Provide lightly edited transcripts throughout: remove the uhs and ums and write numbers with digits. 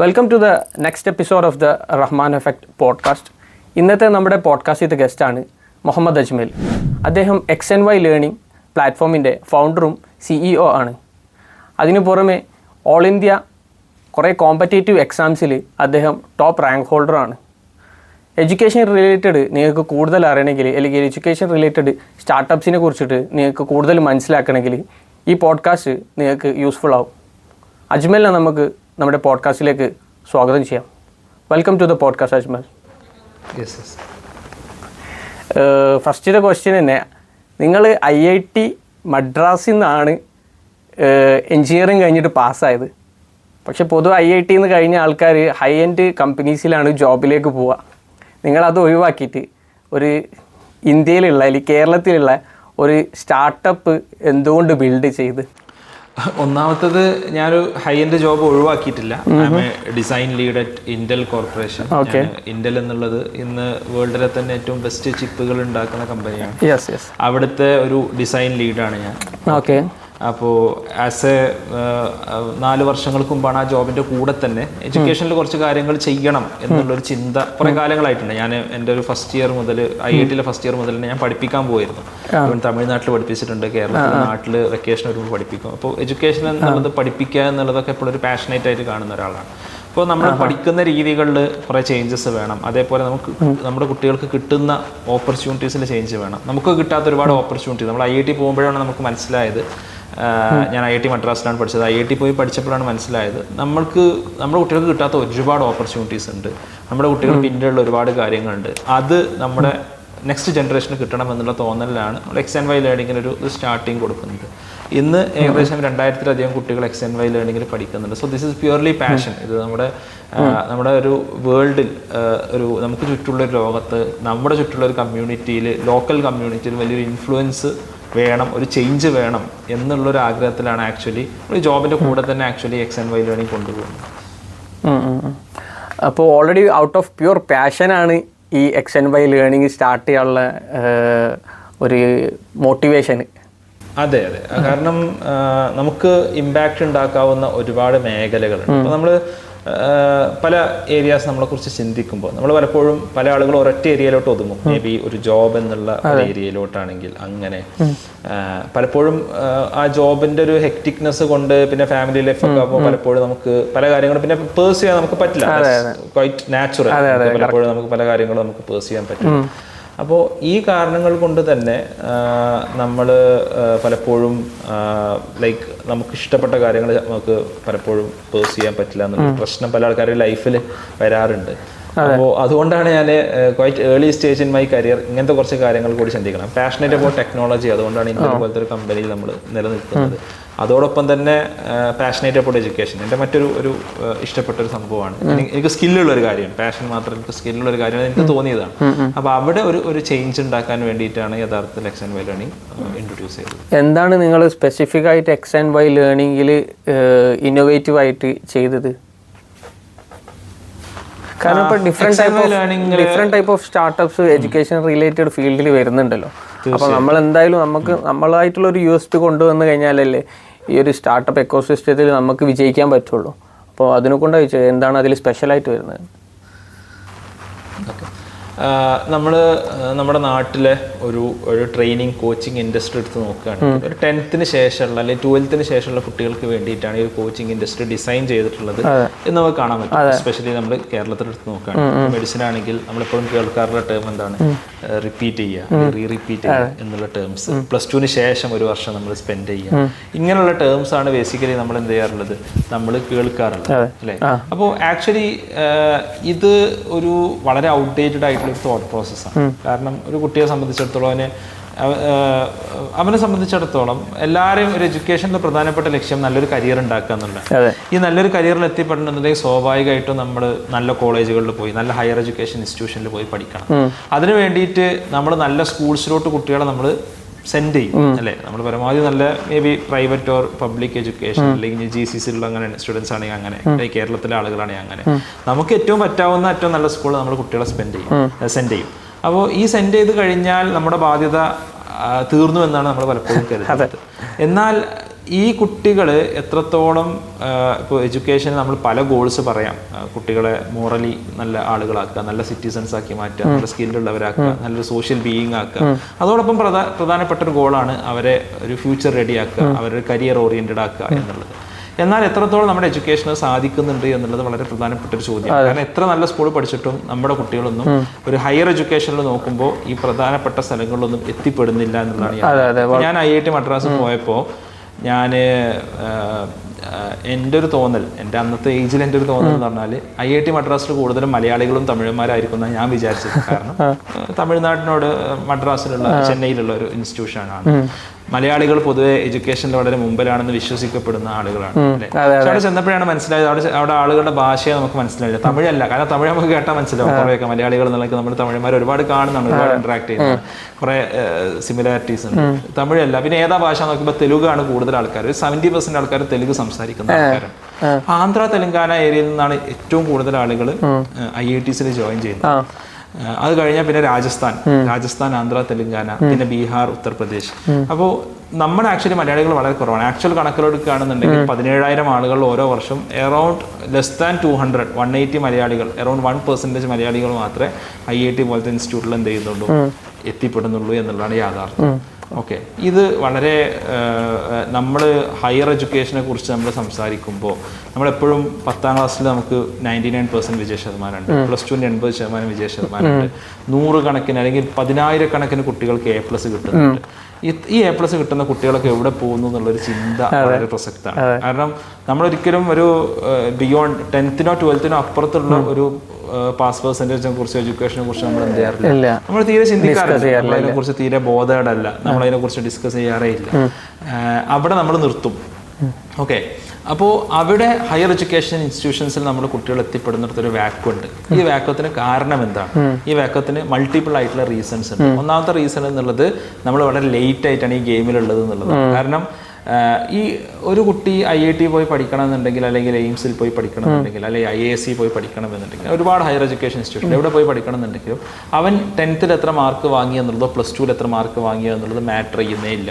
Welcome to the next episode of the Rahman effect podcast. ഇന്നത്തെ നമ്മുടെ പോഡ്കാസ്റ്റിൻ്റെ ഗസ്റ്റാണ് മുഹമ്മദ് അജ്മൽ. അദ്ദേഹം XNY ലേണിംഗ് പ്ലാറ്റ്ഫോമിൻ്റെ ഫൗണ്ടറും CEO ആണ്. അതിനു പുറമെ ഓൾ ഇന്ത്യ കുറേ കോമ്പറ്റേറ്റീവ് എക്സാംസിൽ അദ്ദേഹം ടോപ്പ് റാങ്ക് ഹോൾഡറാണ്. എഡ്യൂക്കേഷൻ റിലേറ്റഡ് നിങ്ങൾക്ക് കൂടുതൽ അറിയണമെങ്കിൽ അല്ലെങ്കിൽ എഡ്യൂക്കേഷൻ റിലേറ്റഡ് സ്റ്റാർട്ടപ്സിനെ കുറിച്ചിട്ട് നിങ്ങൾക്ക് കൂടുതൽ മനസ്സിലാക്കണമെങ്കിൽ ഈ പോഡ്കാസ്റ്റ് നിങ്ങൾക്ക് യൂസ്ഫുൾ ആവും. അജ്മലിനെ നമുക്ക് നമ്മുടെ പോഡ്കാസ്റ്റിലേക്ക് സ്വാഗതം ചെയ്യാം. Welcome to the podcast Ajmal. ഫസ്റ്റത്തെ ക്വസ്റ്റ്യൻ തന്നെ, നിങ്ങൾ IIT മദ്രാസിൽ നിന്നാണ് എൻജിനീയറിങ് കഴിഞ്ഞിട്ട് പാസ്സായത്. പക്ഷെ പൊതുവെ IIT എന്ന് കഴിഞ്ഞ ആൾക്കാർ ഹൈ എൻഡ് കമ്പനീസിലാണ് ജോബിലേക്ക് പോവുക. നിങ്ങളത് ഒഴിവാക്കിയിട്ട് ഒരു ഇന്ത്യയിലുള്ള അല്ലെങ്കിൽ കേരളത്തിലുള്ള ഒരു സ്റ്റാർട്ടപ്പ് എന്തുകൊണ്ട് ബിൽഡ് ചെയ്ത്? ഒന്നാമത്തത് ഞാനൊരു ഹൈ എൻഡ് ജോബ് ഒഴിവാക്കിയിട്ടില്ല. Design lead at Intel corporation. Intel എന്നുള്ളത് ഇന്ന് വേൾഡിലെ തന്നെ ഏറ്റവും ബെസ്റ്റ് ചിപ്പുകൾ ഉണ്ടാക്കുന്ന കമ്പനിയാണ്. അവിടുത്തെ ഒരു ഡിസൈൻ ലീഡാണ് ഞാൻ. അപ്പോൾ ആസ് എ 4 വർഷങ്ങൾക്ക് മുമ്പാണ് ആ ജോബിൻ്റെ കൂടെ തന്നെ എഡ്യൂക്കേഷനിൽ കുറച്ച് കാര്യങ്ങൾ ചെയ്യണം എന്നുള്ളൊരു ചിന്ത കുറേ കാലങ്ങളായിട്ടുണ്ട്. ഞാൻ എൻ്റെ ഒരു ഫസ്റ്റ് ഇയർ മുതൽ IIT ഫസ്റ്റ് ഇയർ മുതൽ തന്നെ ഞാൻ പഠിപ്പിക്കാൻ പോയിരുന്നു. തമിഴ്നാട്ടിൽ പഠിപ്പിച്ചിട്ടുണ്ട്, കേരളത്തിൽ നാട്ടിൽ വെക്കേഷൻ വരുമ്പോൾ പഠിപ്പിക്കും. അപ്പോൾ എഡ്യൂക്കേഷൻ എന്നുള്ളത് പഠിപ്പിക്കുക എന്നുള്ളതൊക്കെ എപ്പോഴും ഒരു പാഷനേറ്റ് ആയിട്ട് കാണുന്ന ഒരാളാണ്. അപ്പോൾ നമ്മൾ പഠിക്കുന്ന രീതികളിൽ കുറേ ചേഞ്ചസ് വേണം. അതേപോലെ നമുക്ക് നമ്മുടെ കുട്ടികൾക്ക് കിട്ടുന്ന ഓപ്പർച്യൂണിറ്റീസിൽ ചേഞ്ച് വേണം. നമുക്ക് കിട്ടാത്ത ഒരുപാട് ഓപ്പർച്യൂണിറ്റി നമ്മൾ IIT പോകുമ്പോഴാണ് നമുക്ക് മനസ്സിലായത്. ഞാൻ IIT മദ്രാസിലാണ് പഠിച്ചത്. IIT പോയി പഠിച്ചപ്പോഴാണ് മനസ്സിലായത് നമ്മുടെ കുട്ടികൾക്ക് കിട്ടാത്ത ഒരുപാട് ഓപ്പർച്യൂണിറ്റീസ് ഉണ്ട്. നമ്മുടെ കുട്ടികൾ പിന്നീടുള്ള ഒരുപാട് കാര്യങ്ങളുണ്ട്. അത് നമ്മുടെ നെക്സ്റ്റ് ജനറേഷന് കിട്ടണം എന്നുള്ള തോന്നലിലാണ് നമ്മൾ XNY ലേണിങ്ങിന് ഒരു സ്റ്റാർട്ടിങ് കൊടുക്കുന്നത്. ഇന്ന് ഏകദേശം 2000-ലധികം കുട്ടികൾ XNY ലേണിങ്ങിൽ പഠിക്കുന്നുണ്ട്. So this is purely passion. ഇത് നമ്മുടെ ഒരു വേൾഡിൽ നമുക്ക് ചുറ്റുള്ള ഒരു ലോകത്ത് നമ്മുടെ ചുറ്റുള്ള ഒരു കമ്മ്യൂണിറ്റിയിൽ, ലോക്കൽ കമ്മ്യൂണിറ്റിയിൽ വലിയൊരു ഇൻഫ്ലുവൻസ് വേണം, ഒരു ചേഞ്ച് വേണം എന്നുള്ളൊരു ആഗ്രഹത്തിലാണ് ആക്ച്വലി ഒരു ജോബിൻ്റെ കൂടെ തന്നെ ആക്ച്വലി XNY ലേണിംഗ് കൊണ്ടുപോകുന്നത്. അപ്പോൾ ഓൾറെഡി ഔട്ട് ഓഫ് പ്യുവർ പാഷനാണ് ഈ XNY ലേണിംഗ് സ്റ്റാർട്ട് ചെയ്യാനുള്ള ഒരു മോട്ടിവേഷൻ. അതെ. കാരണം നമുക്ക് ഇമ്പാക്റ്റ് ഉണ്ടാക്കാവുന്ന ഒരുപാട് മേഖലകളുണ്ട്. അപ്പോൾ നമ്മൾ പല ഏരിയാസ് നമ്മളെക്കുറിച്ച് ചിന്തിക്കുമ്പോൾ നമ്മൾ പലപ്പോഴും പല ആളുകൾ ഒരൊറ്റ ഏരിയയിലോട്ട് ഒതുങ്ങും. മേ ബി ഒരു ജോബ് എന്നുള്ള ഏരിയയിലോട്ടാണെങ്കിൽ അങ്ങനെ പലപ്പോഴും ആ ജോബിന്റെ ഒരു ഹെക്ടിക്നെസ് കൊണ്ട് പിന്നെ ഫാമിലി ലൈഫ് ഒക്കെ ആകുമ്പോൾ പലപ്പോഴും നമുക്ക് പല കാര്യങ്ങളും പിന്നെ പേഴ്സ് ചെയ്യാൻ നമുക്ക് പറ്റില്ല. Quite natural. പലപ്പോഴും നമുക്ക് പല കാര്യങ്ങളും നമുക്ക് പേഴ്സ് ചെയ്യാൻ പറ്റില്ല. അപ്പോൾ ഈ കാരണങ്ങൾ കൊണ്ട് തന്നെ നമ്മൾ പലപ്പോഴും ലൈക്ക് നമുക്ക് ഇഷ്ടപ്പെട്ട കാര്യങ്ങൾ നമുക്ക് പലപ്പോഴും പേഴ്സ് ചെയ്യാൻ പറ്റില്ല എന്നുള്ള പ്രശ്നം പല ആൾക്കാരുടെ ലൈഫിൽ വരാറുണ്ട്. അപ്പോൾ അതുകൊണ്ടാണ് ഞാൻ quite early stage in my career ഇങ്ങനത്തെ കുറച്ച് കാര്യങ്ങൾ കൂടി ചിന്തിക്കണം. പാഷനേറ്റ് അബൌട്ട് ടെക്നോളജി, അതുകൊണ്ടാണ് ഇന്ത്യ പോലത്തെ ഒരു കമ്പനിയിൽ നമ്മൾ നിലനിൽക്കുന്നത്. അതോടൊപ്പം തന്നെ പാഷനേറ്റ് അബൌട്ട് എഡ്യൂക്കേഷൻ എൻ്റെ മറ്റൊരു ഇഷ്ടപ്പെട്ടൊരു സംഭവമാണ്. എനിക്ക് സ്കില്ലുള്ളൊരു കാര്യമാണ്. പാഷൻ മാത്രം എനിക്ക് സ്കില്ലുള്ളൊരു കാര്യമാണ് എനിക്ക് തോന്നിയതാണ്. അപ്പോൾ അവിടെ ഒരു ചേഞ്ച് ഉണ്ടാക്കാൻ വേണ്ടിയിട്ടാണ് യഥാർത്ഥത്തിൽ XNY ലേണിംഗ് ഇൻട്രൊഡ്യൂസ് ചെയ്തത്. എന്താണ് നിങ്ങൾ സ്പെസിഫിക് ആയിട്ട് XNY ലേണിംഗിൽ ഇന്നോവേറ്റീവ് ആയിട്ട് ചെയ്തത്? കാരണം ഇപ്പോൾ different type of startups education related ഫീൽഡിൽ വരുന്നുണ്ടല്ലോ. അപ്പോൾ നമ്മൾ എന്തായാലും നമുക്ക് നമ്മളായിട്ടുള്ള ഒരു USP കൊണ്ടുവന്നു കഴിഞ്ഞാലല്ലേ ഈ ഒരു സ്റ്റാർട്ടപ്പ് എക്കോസിസ്റ്റത്തിൽ നമുക്ക് വിജയിക്കാൻ പറ്റുള്ളൂ. അപ്പോൾ അതിനെക്കൊണ്ടാണ് ചോദിച്ചത് എന്താണ് അതിൽ സ്പെഷ്യലായിട്ട് വരുന്നത്? നമ്മുടെ നാട്ടിലെ ഒരു ട്രെയിനിങ് കോച്ചിങ് ഇൻഡസ്ട്രി എടുത്ത് നോക്കുകയാണെങ്കിൽ ഒരു 10th ശേഷമുള്ള അല്ലെങ്കിൽ 12th ശേഷമുള്ള കുട്ടികൾക്ക് വേണ്ടിയിട്ടാണ് ഈ ഒരു കോച്ചിങ് ഇൻഡസ്ട്രി ഡിസൈൻ ചെയ്തിട്ടുള്ളത് എന്ന് നമുക്ക് കാണാൻ പറ്റും. എസ്പെഷ്യലി നമ്മൾ കേരളത്തിൽ എടുത്ത് നോക്കുകയാണെങ്കിൽ മെഡിസിൻ ആണെങ്കിൽ നമ്മളിപ്പോഴും കേൾക്കാറുള്ള ടേം എന്താണ്? റിപ്പീറ്റ് ചെയ്യുക, റിപ്പീറ്റ് ചെയ്യുക എന്നുള്ള ടേംസ്. +2 ശേഷം 1 വർഷം നമ്മൾ സ്പെൻഡ് ചെയ്യുക, ഇങ്ങനെയുള്ള ടേംസ് ആണ് ബേസിക്കലി നമ്മൾ എന്ത് ചെയ്യാറുള്ളത്, നമ്മൾ കേൾക്കാറുള്ളത് അല്ലേ. അപ്പോൾ ആക്ച്വലി ഇത് ഒരു വളരെ ഔട്ട്ഡേറ്റഡ് ആയിട്ടുള്ള ഒരു തോട്ട് പ്രോസസ്സാണ്. കാരണം ഒരു കുട്ടിയെ സംബന്ധിച്ചിടത്തോളം അവനെ സംബന്ധിച്ചിടത്തോളം എല്ലാവരെയും ഒരു എഡ്യൂക്കേഷൻ്റെ പ്രധാനപ്പെട്ട ലക്ഷ്യം നല്ലൊരു കരിയർ ഉണ്ടാക്കുക എന്നുള്ളത്. ഈ നല്ലൊരു കരിയറിൽ എത്തിപ്പെടണമെന്നുണ്ടെങ്കിൽ സ്വാഭാവികമായിട്ടും നമ്മൾ നല്ല കോളേജുകളിൽ പോയി നല്ല ഹയർ എഡ്യൂക്കേഷൻ ഇൻസ്റ്റിറ്റ്യൂഷനിൽ പോയി പഠിക്കണം. അതിന് വേണ്ടിയിട്ട് നമ്മൾ നല്ല സ്കൂൾസിലോട്ട് കുട്ടികളെ നമ്മൾ സെൻഡ് ചെയ്യും അല്ലേ. നമ്മൾ പരമാവധി നല്ല may be private or public education അല്ലെങ്കിൽ GCCയിലുള്ള അങ്ങനെ സ്റ്റുഡൻസ് ആണെങ്കിൽ അങ്ങനെ, കേരളത്തിലെ ആളുകളാണെങ്കിൽ അങ്ങനെ, നമുക്ക് ഏറ്റവും പറ്റാവുന്ന ഏറ്റവും നല്ല സ്കൂൾ നമ്മൾ കുട്ടികളെ സെൻഡ് ചെയ്യും. അപ്പോൾ ഈ സെൻഡ് ചെയ്ത് കഴിഞ്ഞാൽ നമ്മുടെ ബാധ്യത തീർന്നു എന്നാണ് നമ്മൾ പലപ്പോഴും കരുതുന്നത്. എന്നാൽ ഈ കുട്ടികൾ എത്രത്തോളം ഇപ്പോൾ എഡ്യൂക്കേഷൻ നമ്മൾ പല ഗോൾസ് പറയാം, കുട്ടികളെ മോറലി നല്ല ആളുകളാക്കുക, നല്ല സിറ്റിസൺസ് ആക്കി മാറ്റുക, നല്ല സ്കില്ലുള്ളവരാക്കുക, നല്ലൊരു സോഷ്യൽ ബീയിങ് ആക്കുക. അതോടൊപ്പം പ്രധാനപ്പെട്ട ഒരു ഗോളാണ് അവരെ ഒരു ഫ്യൂച്ചർ റെഡി ആക്കുക, അവരുടെ കരിയർ ഓറിയന്റഡ് ആക്കുക എന്നുള്ളത്. എന്നാൽ എത്രത്തോളം നമ്മുടെ എഡ്യൂക്കേഷന് സാധിക്കുന്നുണ്ട് എന്നുള്ളത് വളരെ പ്രധാനപ്പെട്ട ഒരു ചോദ്യമാണ്. കാരണം എത്ര നല്ല സ്കൂൾ പഠിച്ചിട്ടും നമ്മുടെ കുട്ടികളൊന്നും ഒരു ഹയർ എഡ്യൂക്കേഷനിൽ നോക്കുമ്പോൾ ഈ പ്രധാനപ്പെട്ട സ്ഥലങ്ങളിലൊന്നും എത്തിപ്പെടുന്നില്ല എന്നുള്ളതാണ്. ഞാൻ IIT മദ്രാസ് പോയപ്പോൾ എൻ്റെ ഒരു തോന്നൽ, എൻ്റെ അന്നത്തെ ഏജിൽ എൻ്റെ ഒരു തോന്നൽ എന്ന് പറഞ്ഞാൽ IIT മദ്രാസിൽ കൂടുതലും മലയാളികളും തമിഴന്മാരായിരിക്കും എന്നാണ് ഞാൻ വിചാരിച്ചത്. കാരണം തമിഴ്നാടിനോട് മദ്രാസിലുള്ള ചെന്നൈയിലുള്ള ഒരു ഇൻസ്റ്റിറ്റ്യൂഷനാണ്. മലയാളികൾ പൊതുവെ എഡ്യൂക്കേഷനിൽ വളരെ മുമ്പിലാണെന്ന് വിശ്വസിക്കപ്പെടുന്ന ആളുകളാണ്. അവിടെ ചെന്നപ്പോഴാണ് മനസ്സിലായത് അവിടെ ആളുകളുടെ ഭാഷയെ നമുക്ക് മനസ്സിലായില്ല, തമിഴല്ല. കാരണം തമിഴ് നമുക്ക് കേട്ടാൽ മനസ്സിലാവും. കുറേയൊക്കെ മലയാളികൾ എന്നുള്ളത് നമ്മൾ തമിഴന്മാർ ഒരുപാട് കാണുന്നതാണ്, ഒരുപാട് ഇന്ററാക്ട് ചെയ്യുന്നത്, കുറെ സിമിലാരിറ്റീസ് ഉണ്ട്. തമിഴല്ല. പിന്നെ ഏതാ ഭാഷ നോക്കുമ്പോൾ തെലുഗാണ് കൂടുതൽ ആൾക്കാർ. 70% ആൾക്കാർ തെലുഗ് സംസാരിക്കുന്ന ആൾക്കാരാണ്. ആന്ധ്ര തെലങ്കാന ഏരിയയിൽ നിന്നാണ് ഏറ്റവും കൂടുതൽ ആളുകൾ IITസിൽ ജോയിൻ ചെയ്യുന്നത്. അത് കഴിഞ്ഞാൽ പിന്നെ രാജസ്ഥാൻ, ആന്ധ്ര, തെലങ്കാന, പിന്നെ ബീഹാർ, ഉത്തർപ്രദേശ്. അപ്പോൾ നമ്മൾ ആക്ച്വലി മലയാളികൾ വളരെ കുറവാണ്. ആക്ച്വൽ കണക്കിലെടുക്കുകയാണെന്നുണ്ടെങ്കിൽ 17,000 ആളുകൾ ഓരോ വർഷം അറൌണ്ട് ലെസ് ദാൻ 180 മലയാളികൾ, അറൌണ്ട് 1% മലയാളികൾ മാത്രമേ IIT പോലത്തെ ഇൻസ്റ്റിറ്റ്യൂട്ടിൽ എന്ത് ചെയ്യുന്നുള്ളൂ, എത്തിപ്പെടുന്നുള്ളൂ എന്നുള്ളതാണ് യാഥാർത്ഥ്യം. ഓക്കെ, ഇത് വളരെ നമ്മൾ ഹയർ എഡ്യൂക്കേഷനെ കുറിച്ച് നമ്മൾ സംസാരിക്കുമ്പോൾ നമ്മളെപ്പോഴും 10ാം ക്ലാസ്സിൽ നമുക്ക് 99% വിജയശതമാനമുണ്ട്, +2 80% വിജയശതമാനമുണ്ട്, 100 കണക്കിന് അല്ലെങ്കിൽ 10,000 കുട്ടികൾക്ക് A+ കിട്ടുന്നുണ്ട്. ഈ A+ കിട്ടുന്ന കുട്ടികളൊക്കെ എവിടെ പോകുന്നു എന്നുള്ളൊരു ചിന്ത വളരെ പ്രസക്തമാണ്. കാരണം നമ്മളൊരിക്കലും ഒരു ബിയോണ്ട് 10th-നോ 12th-നോ അപ്പുറത്തുള്ള ഒരു പാസ് പെർസെന്റേജിനെ കുറിച്ച്, എഡ്യൂക്കേഷനെ കുറിച്ച് നമ്മൾ എന്ത് ചെയ്യാറില്ല, നമ്മൾ തീരെ ചിന്തിക്കാറില്ല, നമ്മളതിനെ കുറിച്ച് തീരെ ബോധേഡല്ല, നമ്മളതിനെ കുറിച്ച് ഡിസ്കസ് ചെയ്യാറേ ഇല്ല. അവിടെ നമ്മൾ നിർത്തും. ഓക്കെ, അപ്പോൾ അവിടെ ഹയർ എഡ്യൂക്കേഷൻ ഇൻസ്റ്റിറ്റ്യൂഷൻസിൽ നമ്മൾ കുട്ടികൾ എത്തിപ്പെടുന്നിടത്തൊരു വാക്വം ഉണ്ട്. ഈ വാക്വത്തിന് കാരണം എന്താണ്? ഈ വാക്വത്തിന് മൾട്ടിപ്പിൾ ആയിട്ടുള്ള റീസൺസ് ഉണ്ട്. ഒന്നാമത്തെ റീസൺ എന്നുള്ളത് നമ്മൾ വളരെ ലേറ്റ് ആയിട്ടാണ് ഈ ഗെയിമിലുള്ളത് എന്നുള്ളതാണ്. കാരണം ഈ ഒരു കുട്ടി IIT പോയി പഠിക്കണം എന്നുണ്ടെങ്കിൽ, അല്ലെങ്കിൽ എയിംസിൽ പോയി പഠിക്കണം എന്നുണ്ടെങ്കിൽ, അല്ലെങ്കിൽ IISc പോയി പഠിക്കണം എന്നുണ്ടെങ്കിൽ, ഒരുപാട് ഹയർ എഡ്യൂക്കേഷൻ ഇൻസ്റ്റിറ്റ്യൂഷൻ എവിടെ പോയി പഠിക്കണം എന്നുണ്ടെങ്കിലും അവൻ 10th എത്ര മാർക്ക് വാങ്ങി എന്നുള്ളതോ +2 എത്ര മാർക്ക് വാങ്ങിയോ എന്നുള്ളത് മാറ്റർ ചെയ്യുന്നേ ഇല്ല.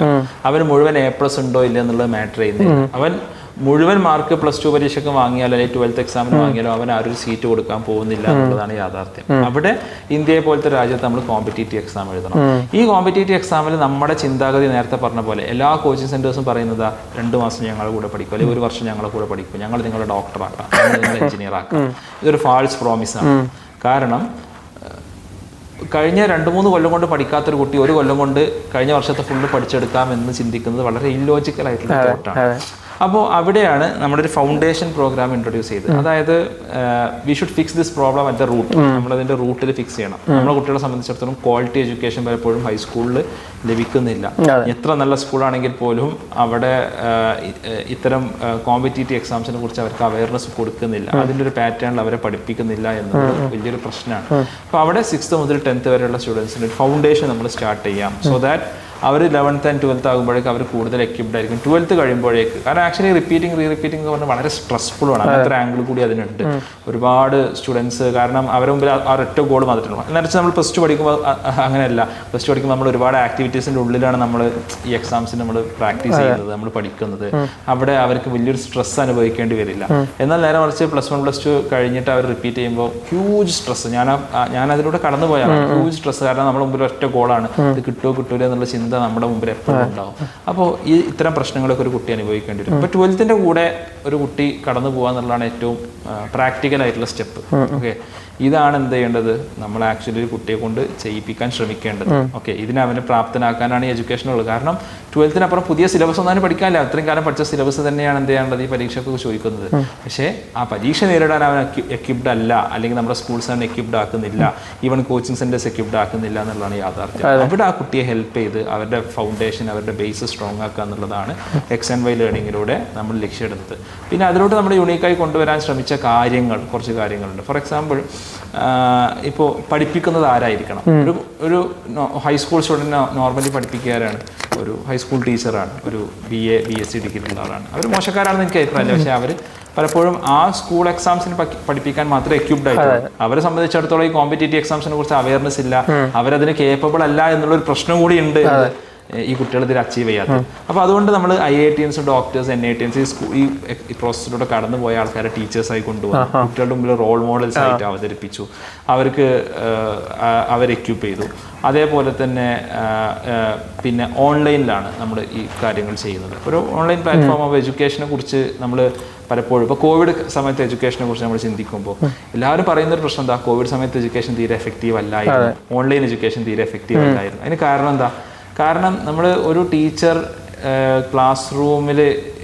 അവന് മുഴുവൻ A+ ഉണ്ടോ ഇല്ല എന്നുള്ളത് മാറ്റർ ചെയ്യുന്നില്ല. അവൻ മുഴുവൻ മാർക്ക് +2 പരീക്ഷയ്ക്ക് വാങ്ങിയാലോ അല്ലെങ്കിൽ 12th എക്സാമിന് വാങ്ങിയാലോ അവൻ ആ ഒരു സീറ്റ് കൊടുക്കാൻ പോകുന്നില്ല എന്നുള്ളതാണ് യാഥാർത്ഥ്യം. അവിടെ ഇന്ത്യയെ പോലത്തെ രാജ്യത്ത് നമ്മൾ കോമ്പറ്റേറ്റീവ് എക്സാം എഴുതണം. ഈ കോമ്പറ്റേറ്റീവ് എക്സാമിൽ നമ്മുടെ ചിന്താഗതി നേരത്തെ പറഞ്ഞ പോലെ എല്ലാ കോച്ചിങ് സെന്റേഴ്സും പറയുന്നത് 2 മാസം ഞങ്ങളുടെ കൂടെ പഠിക്കും, അല്ലെങ്കിൽ 1 വർഷം ഞങ്ങളുടെ കൂടെ പഠിക്കും, ഞങ്ങൾ നിങ്ങളെ ഡോക്ടറാക്കാം, ഞങ്ങൾ നിങ്ങളെ എഞ്ചിനീയർ ആക്കാം. ഇതൊരു ഫാൾസ് പ്രോമിസ് ആണ്. കാരണം കഴിഞ്ഞ 2-3 കൊല്ലം കൊണ്ട് പഠിക്കാത്തൊരു കുട്ടി 1 കൊല്ലം കൊണ്ട് കഴിഞ്ഞ വർഷത്തെ ഫുള്ള് പഠിച്ചെടുക്കാം എന്ന് ചിന്തിക്കുന്നത് വളരെ ഇല്ലോജിക്കൽ ആയിട്ടുള്ള തോട്ടാണ്. അപ്പോൾ അവിടെയാണ് നമ്മുടെ ഒരു ഫൗണ്ടേഷൻ പ്രോഗ്രാം ഇൻട്രൊഡ്യൂസ് ചെയ്തത്. അതായത് we should fix this problem at the root. നമ്മളതിൻ്റെ റൂട്ടിൽ ഫിക്സ് ചെയ്യണം. നമ്മുടെ കുട്ടികളെ സംബന്ധിച്ചിടത്തോളം ക്വാളിറ്റി എഡ്യൂക്കേഷൻ പലപ്പോഴും ഹൈസ്കൂളിൽ ലഭിക്കുന്നില്ല. എത്ര നല്ല സ്കൂളാണെങ്കിൽ പോലും അവിടെ ഇത്തരം കോമ്പറ്റേറ്റീവ് എക്സാംസിനെ കുറിച്ച് അവർക്ക് അവയർനെസ് കൊടുക്കുന്നില്ല, അതിൻ്റെ ഒരു പാറ്റേണിൽ അവരെ പഠിപ്പിക്കുന്നില്ല എന്നത് വലിയൊരു പ്രശ്നമാണ്. അപ്പോൾ അവിടെ 6th മുതൽ 10th വരെയുള്ള സ്റ്റുഡൻസിന് ഫൗണ്ടേഷൻ നമ്മൾ സ്റ്റാർട്ട് ചെയ്യാം. So that our 11th and 12th ആകുമ്പോഴേക്കും അവർ കൂടുതൽ എക്യുപ്ഡ് ആയിരിക്കും. 12th കഴിയുമ്പോഴേക്ക്, കാരണം ആക്ച്വലി റിപ്പീറ്റിംഗ് എന്ന് പറഞ്ഞാൽ വളരെ സ്ട്രെസ്ഫുൾ ആണ്. അങ്ങനത്തെ ആംഗിൾ കൂടി അതിനുണ്ട്. ഒരുപാട് സ്റ്റുഡൻസ്, കാരണം അവരുടെ മുമ്പിൽ ആ ഒറ്റ ഗോൾ മാത്രമേ. എന്നുവെച്ചാൽ നമ്മൾ +2 പഠിക്കുമ്പോൾ അങ്ങനെയല്ല. +2 പഠിക്കുമ്പോൾ നമ്മൾ ഒരുപാട് ആക്ടിവിറ്റീസിൻ്റെ ഉള്ളിലാണ് നമ്മൾ ഈ എക്സാംസിന് നമ്മൾ പ്രാക്ടീസ് ചെയ്യുന്നത്, നമ്മൾ പഠിക്കുന്നത്. അവിടെ അവർക്ക് വലിയൊരു സ്ട്രെസ് അനുഭവിക്കേണ്ടി വരില്ല. എന്നാൽ നേരെ മറിച്ച് +1 +2 കഴിഞ്ഞിട്ട് അവർ റിപ്പീറ്റ് ചെയ്യുമ്പോൾ ഹ്യൂജ് സ്ട്രെസ്. ഞാൻ അതിലൂടെ കടന്നു പോയാണ്. Huge stress. കാരണം നമ്മുടെ മുമ്പിൽ ഒറ്റ ഗോളാണ്, ഇത് കിട്ടുമോ കിട്ടൂല എന്നുള്ള ചിന്ത നമ്മുടെ മുമ്പിൽ എപ്പോഴും ഉണ്ടാവും. അപ്പോൾ ഇത്തരം പ്രശ്നങ്ങളൊക്കെ ഒരു കുട്ടി അനുഭവിക്കേണ്ടി വരും. ഇപ്പോൾ 12th കൂടെ ഒരു കുട്ടി കടന്നു പോകുക എന്നുള്ളതാണ് ഏറ്റവും പ്രാക്ടിക്കൽ ആയിട്ടുള്ള സ്റ്റെപ്പ്. ഓക്കെ, ഇതാണ് എന്ത് ചെയ്യേണ്ടത്, നമ്മൾ ആക്ച്വലി ഒരു കുട്ടിയെ കൊണ്ട് ചെയ്യിപ്പിക്കാൻ ശ്രമിക്കേണ്ടത്. ഓക്കെ, ഇതിനെ അവനെ പ്രാപ്തനാക്കാനാണ് ഈ എഡ്യൂക്കേഷൻ ഉള്ളത്. കാരണം 12th അപ്പുറം പുതിയ സിലബസ് ഒന്നും പഠിക്കാനില്ല. അത്രയും കാലം പഠിച്ച സിലബസ് തന്നെയാണ് എന്ത് ചെയ്യേണ്ടത്, ഈ പരീക്ഷയ്ക്ക് ചോദിക്കുന്നത്. പക്ഷേ ആ പരീക്ഷ നേരിടാൻ അവൻ എക്യുപ്ഡ് അല്ല, അല്ലെങ്കിൽ നമ്മുടെ സ്കൂൾസ് തന്നെ എക്യുപ്ഡ് ആക്കുന്നില്ല, ഈവൻ കോച്ചിങ് സെന്റേഴ്സ് എക്യുപ്ഡ് ആക്കുന്നില്ല എന്നുള്ളതാണ് യാഥാർത്ഥ്യം. അവിടെ ആ കുട്ടിയെ ഹെൽപ്പ് ചെയ്ത് അവരുടെ ഫൗണ്ടേഷൻ, അവരുടെ ബേസ് സ്ട്രോങ് ആക്കുക എന്നുള്ളതാണ് XNY ലേണിങ്ങിലൂടെ നമ്മൾ ലക്ഷ്യമിടുന്നത്. പിന്നെ അതിലോട്ട് നമ്മൾ യൂണീക്കായി കൊണ്ടുവരാൻ ശ്രമിച്ച കുറച്ച് കാര്യങ്ങളുണ്ട്. ഫോർ എക്സാമ്പിൾ, ഇപ്പോൾ പഠിപ്പിക്കുന്നത് ആരായിരിക്കണം? ഒരു ഹൈസ്കൂൾ സ്റ്റുഡൻറ്റിനെ നോർമലി പഠിപ്പിക്കാരാണ് ഒരു ഹൈസ്കൂൾ ടീച്ചറാണ്, ഒരു BA BSc ഡിഗ്രി ഉള്ള ആളാണ്. അവർ മോശക്കാരാണെന്ന് എനിക്ക് അഭിപ്രായമില്ല. പക്ഷേ അവർ പലപ്പോഴും ആ സ്കൂൾ എക്സാംസിന് പഠിപ്പിക്കാൻ മാത്രമേ എക്യുപ്ഡ് ആയിട്ടുള്ളൂ. അവരെ സംബന്ധിച്ചിടത്തോളം ഈ കോമ്പറ്റേറ്റീവ് എക്സാംസിനെ കുറിച്ച് അവയർനെസ് ഇല്ല, അവരതിന് കേപ്പബിൾ അല്ല എന്നുള്ളൊരു പ്രശ്നം കൂടി ഉണ്ട്. ഈ കുട്ടികൾ ഇതിൽ അച്ചീവ് ചെയ്യാത്തത്. അപ്പോൾ അതുകൊണ്ട് നമ്മൾ IITians ഡോക്ടേഴ്സ് NITians ഈ പ്രോസസ്സിലൂടെ കടന്നു പോയ ആൾക്കാരെ ടീച്ചേഴ്സായി കൊണ്ടുപോകും, കുട്ടികളുടെ മുമ്പിൽ റോൾ മോഡൽസ് ആയിട്ട് അവതരിപ്പിച്ചു, അവർക്ക് അവർ എക്യൂപ്പ് ചെയ്തു. അതേപോലെ തന്നെ പിന്നെ ഓൺലൈനിലാണ് നമ്മൾ ഈ കാര്യങ്ങൾ ചെയ്യുന്നത്. ഒരു ഓൺലൈൻ പ്ലാറ്റ്ഫോം ഓഫ് എഡ്യൂക്കേഷനെ കുറിച്ച് നമ്മൾ പലപ്പോഴും ഇപ്പോൾ കോവിഡ് സമയത്ത് എഡ്യൂക്കേഷനെ കുറിച്ച് നമ്മൾ ചിന്തിക്കുമ്പോൾ എല്ലാവരും പറയുന്നൊരു പ്രശ്നം എന്താ, കോവിഡ് സമയത്ത് എഡ്യൂക്കേഷൻ തീരെ എഫക്റ്റീവ് അല്ലായിരുന്നു, ഓൺലൈൻ എഡ്യൂക്കേഷൻ തീരെ എഫക്റ്റീവ് അല്ലായിരുന്നു. അതിന് കാരണം എന്താ? കാരണം നമ്മൾ ഒരു ടീച്ചർ ക്ലാസ് റൂമിൽ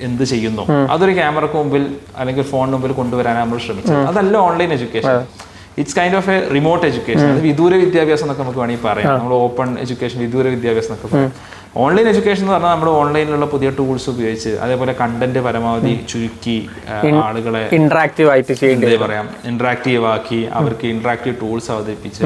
എന്ത് ചെയ്യുന്നു അതൊരു ക്യാമറക്ക് മുമ്പിൽ അല്ലെങ്കിൽ ഫോണിന് മുമ്പിൽ കൊണ്ടുവരാനാണ് നമ്മൾ ശ്രമിച്ചത്. അതല്ല online education. It's kind of A remote education. അത് വിദൂര വിദ്യാഭ്യാസം എന്നൊക്കെ നമുക്ക് വേണമെങ്കിൽ പറയാം. നമ്മൾ ഓപ്പൺ എഡ്യൂക്കേഷൻ, വിദൂര വിദ്യാഭ്യാസം എന്നൊക്കെ പറയാം. ഓൺലൈൻ എഡ്യൂക്കേഷൻ എന്ന് പറഞ്ഞാൽ നമ്മൾ ഓൺലൈനിലുള്ള പുതിയ ടൂൾസ് ഉപയോഗിച്ച് അതേപോലെ കണ്ടന്റ് പരമാവധി ചുരുക്കി ആളുകളെ ഇന്ററാക്റ്റീവ് ആയിട്ട് ഇന്ററാക്റ്റീവ് ആക്കി അവർക്ക് ഇന്ററാക്റ്റീവ് ടൂൾസ് അവതരിപ്പിച്ച്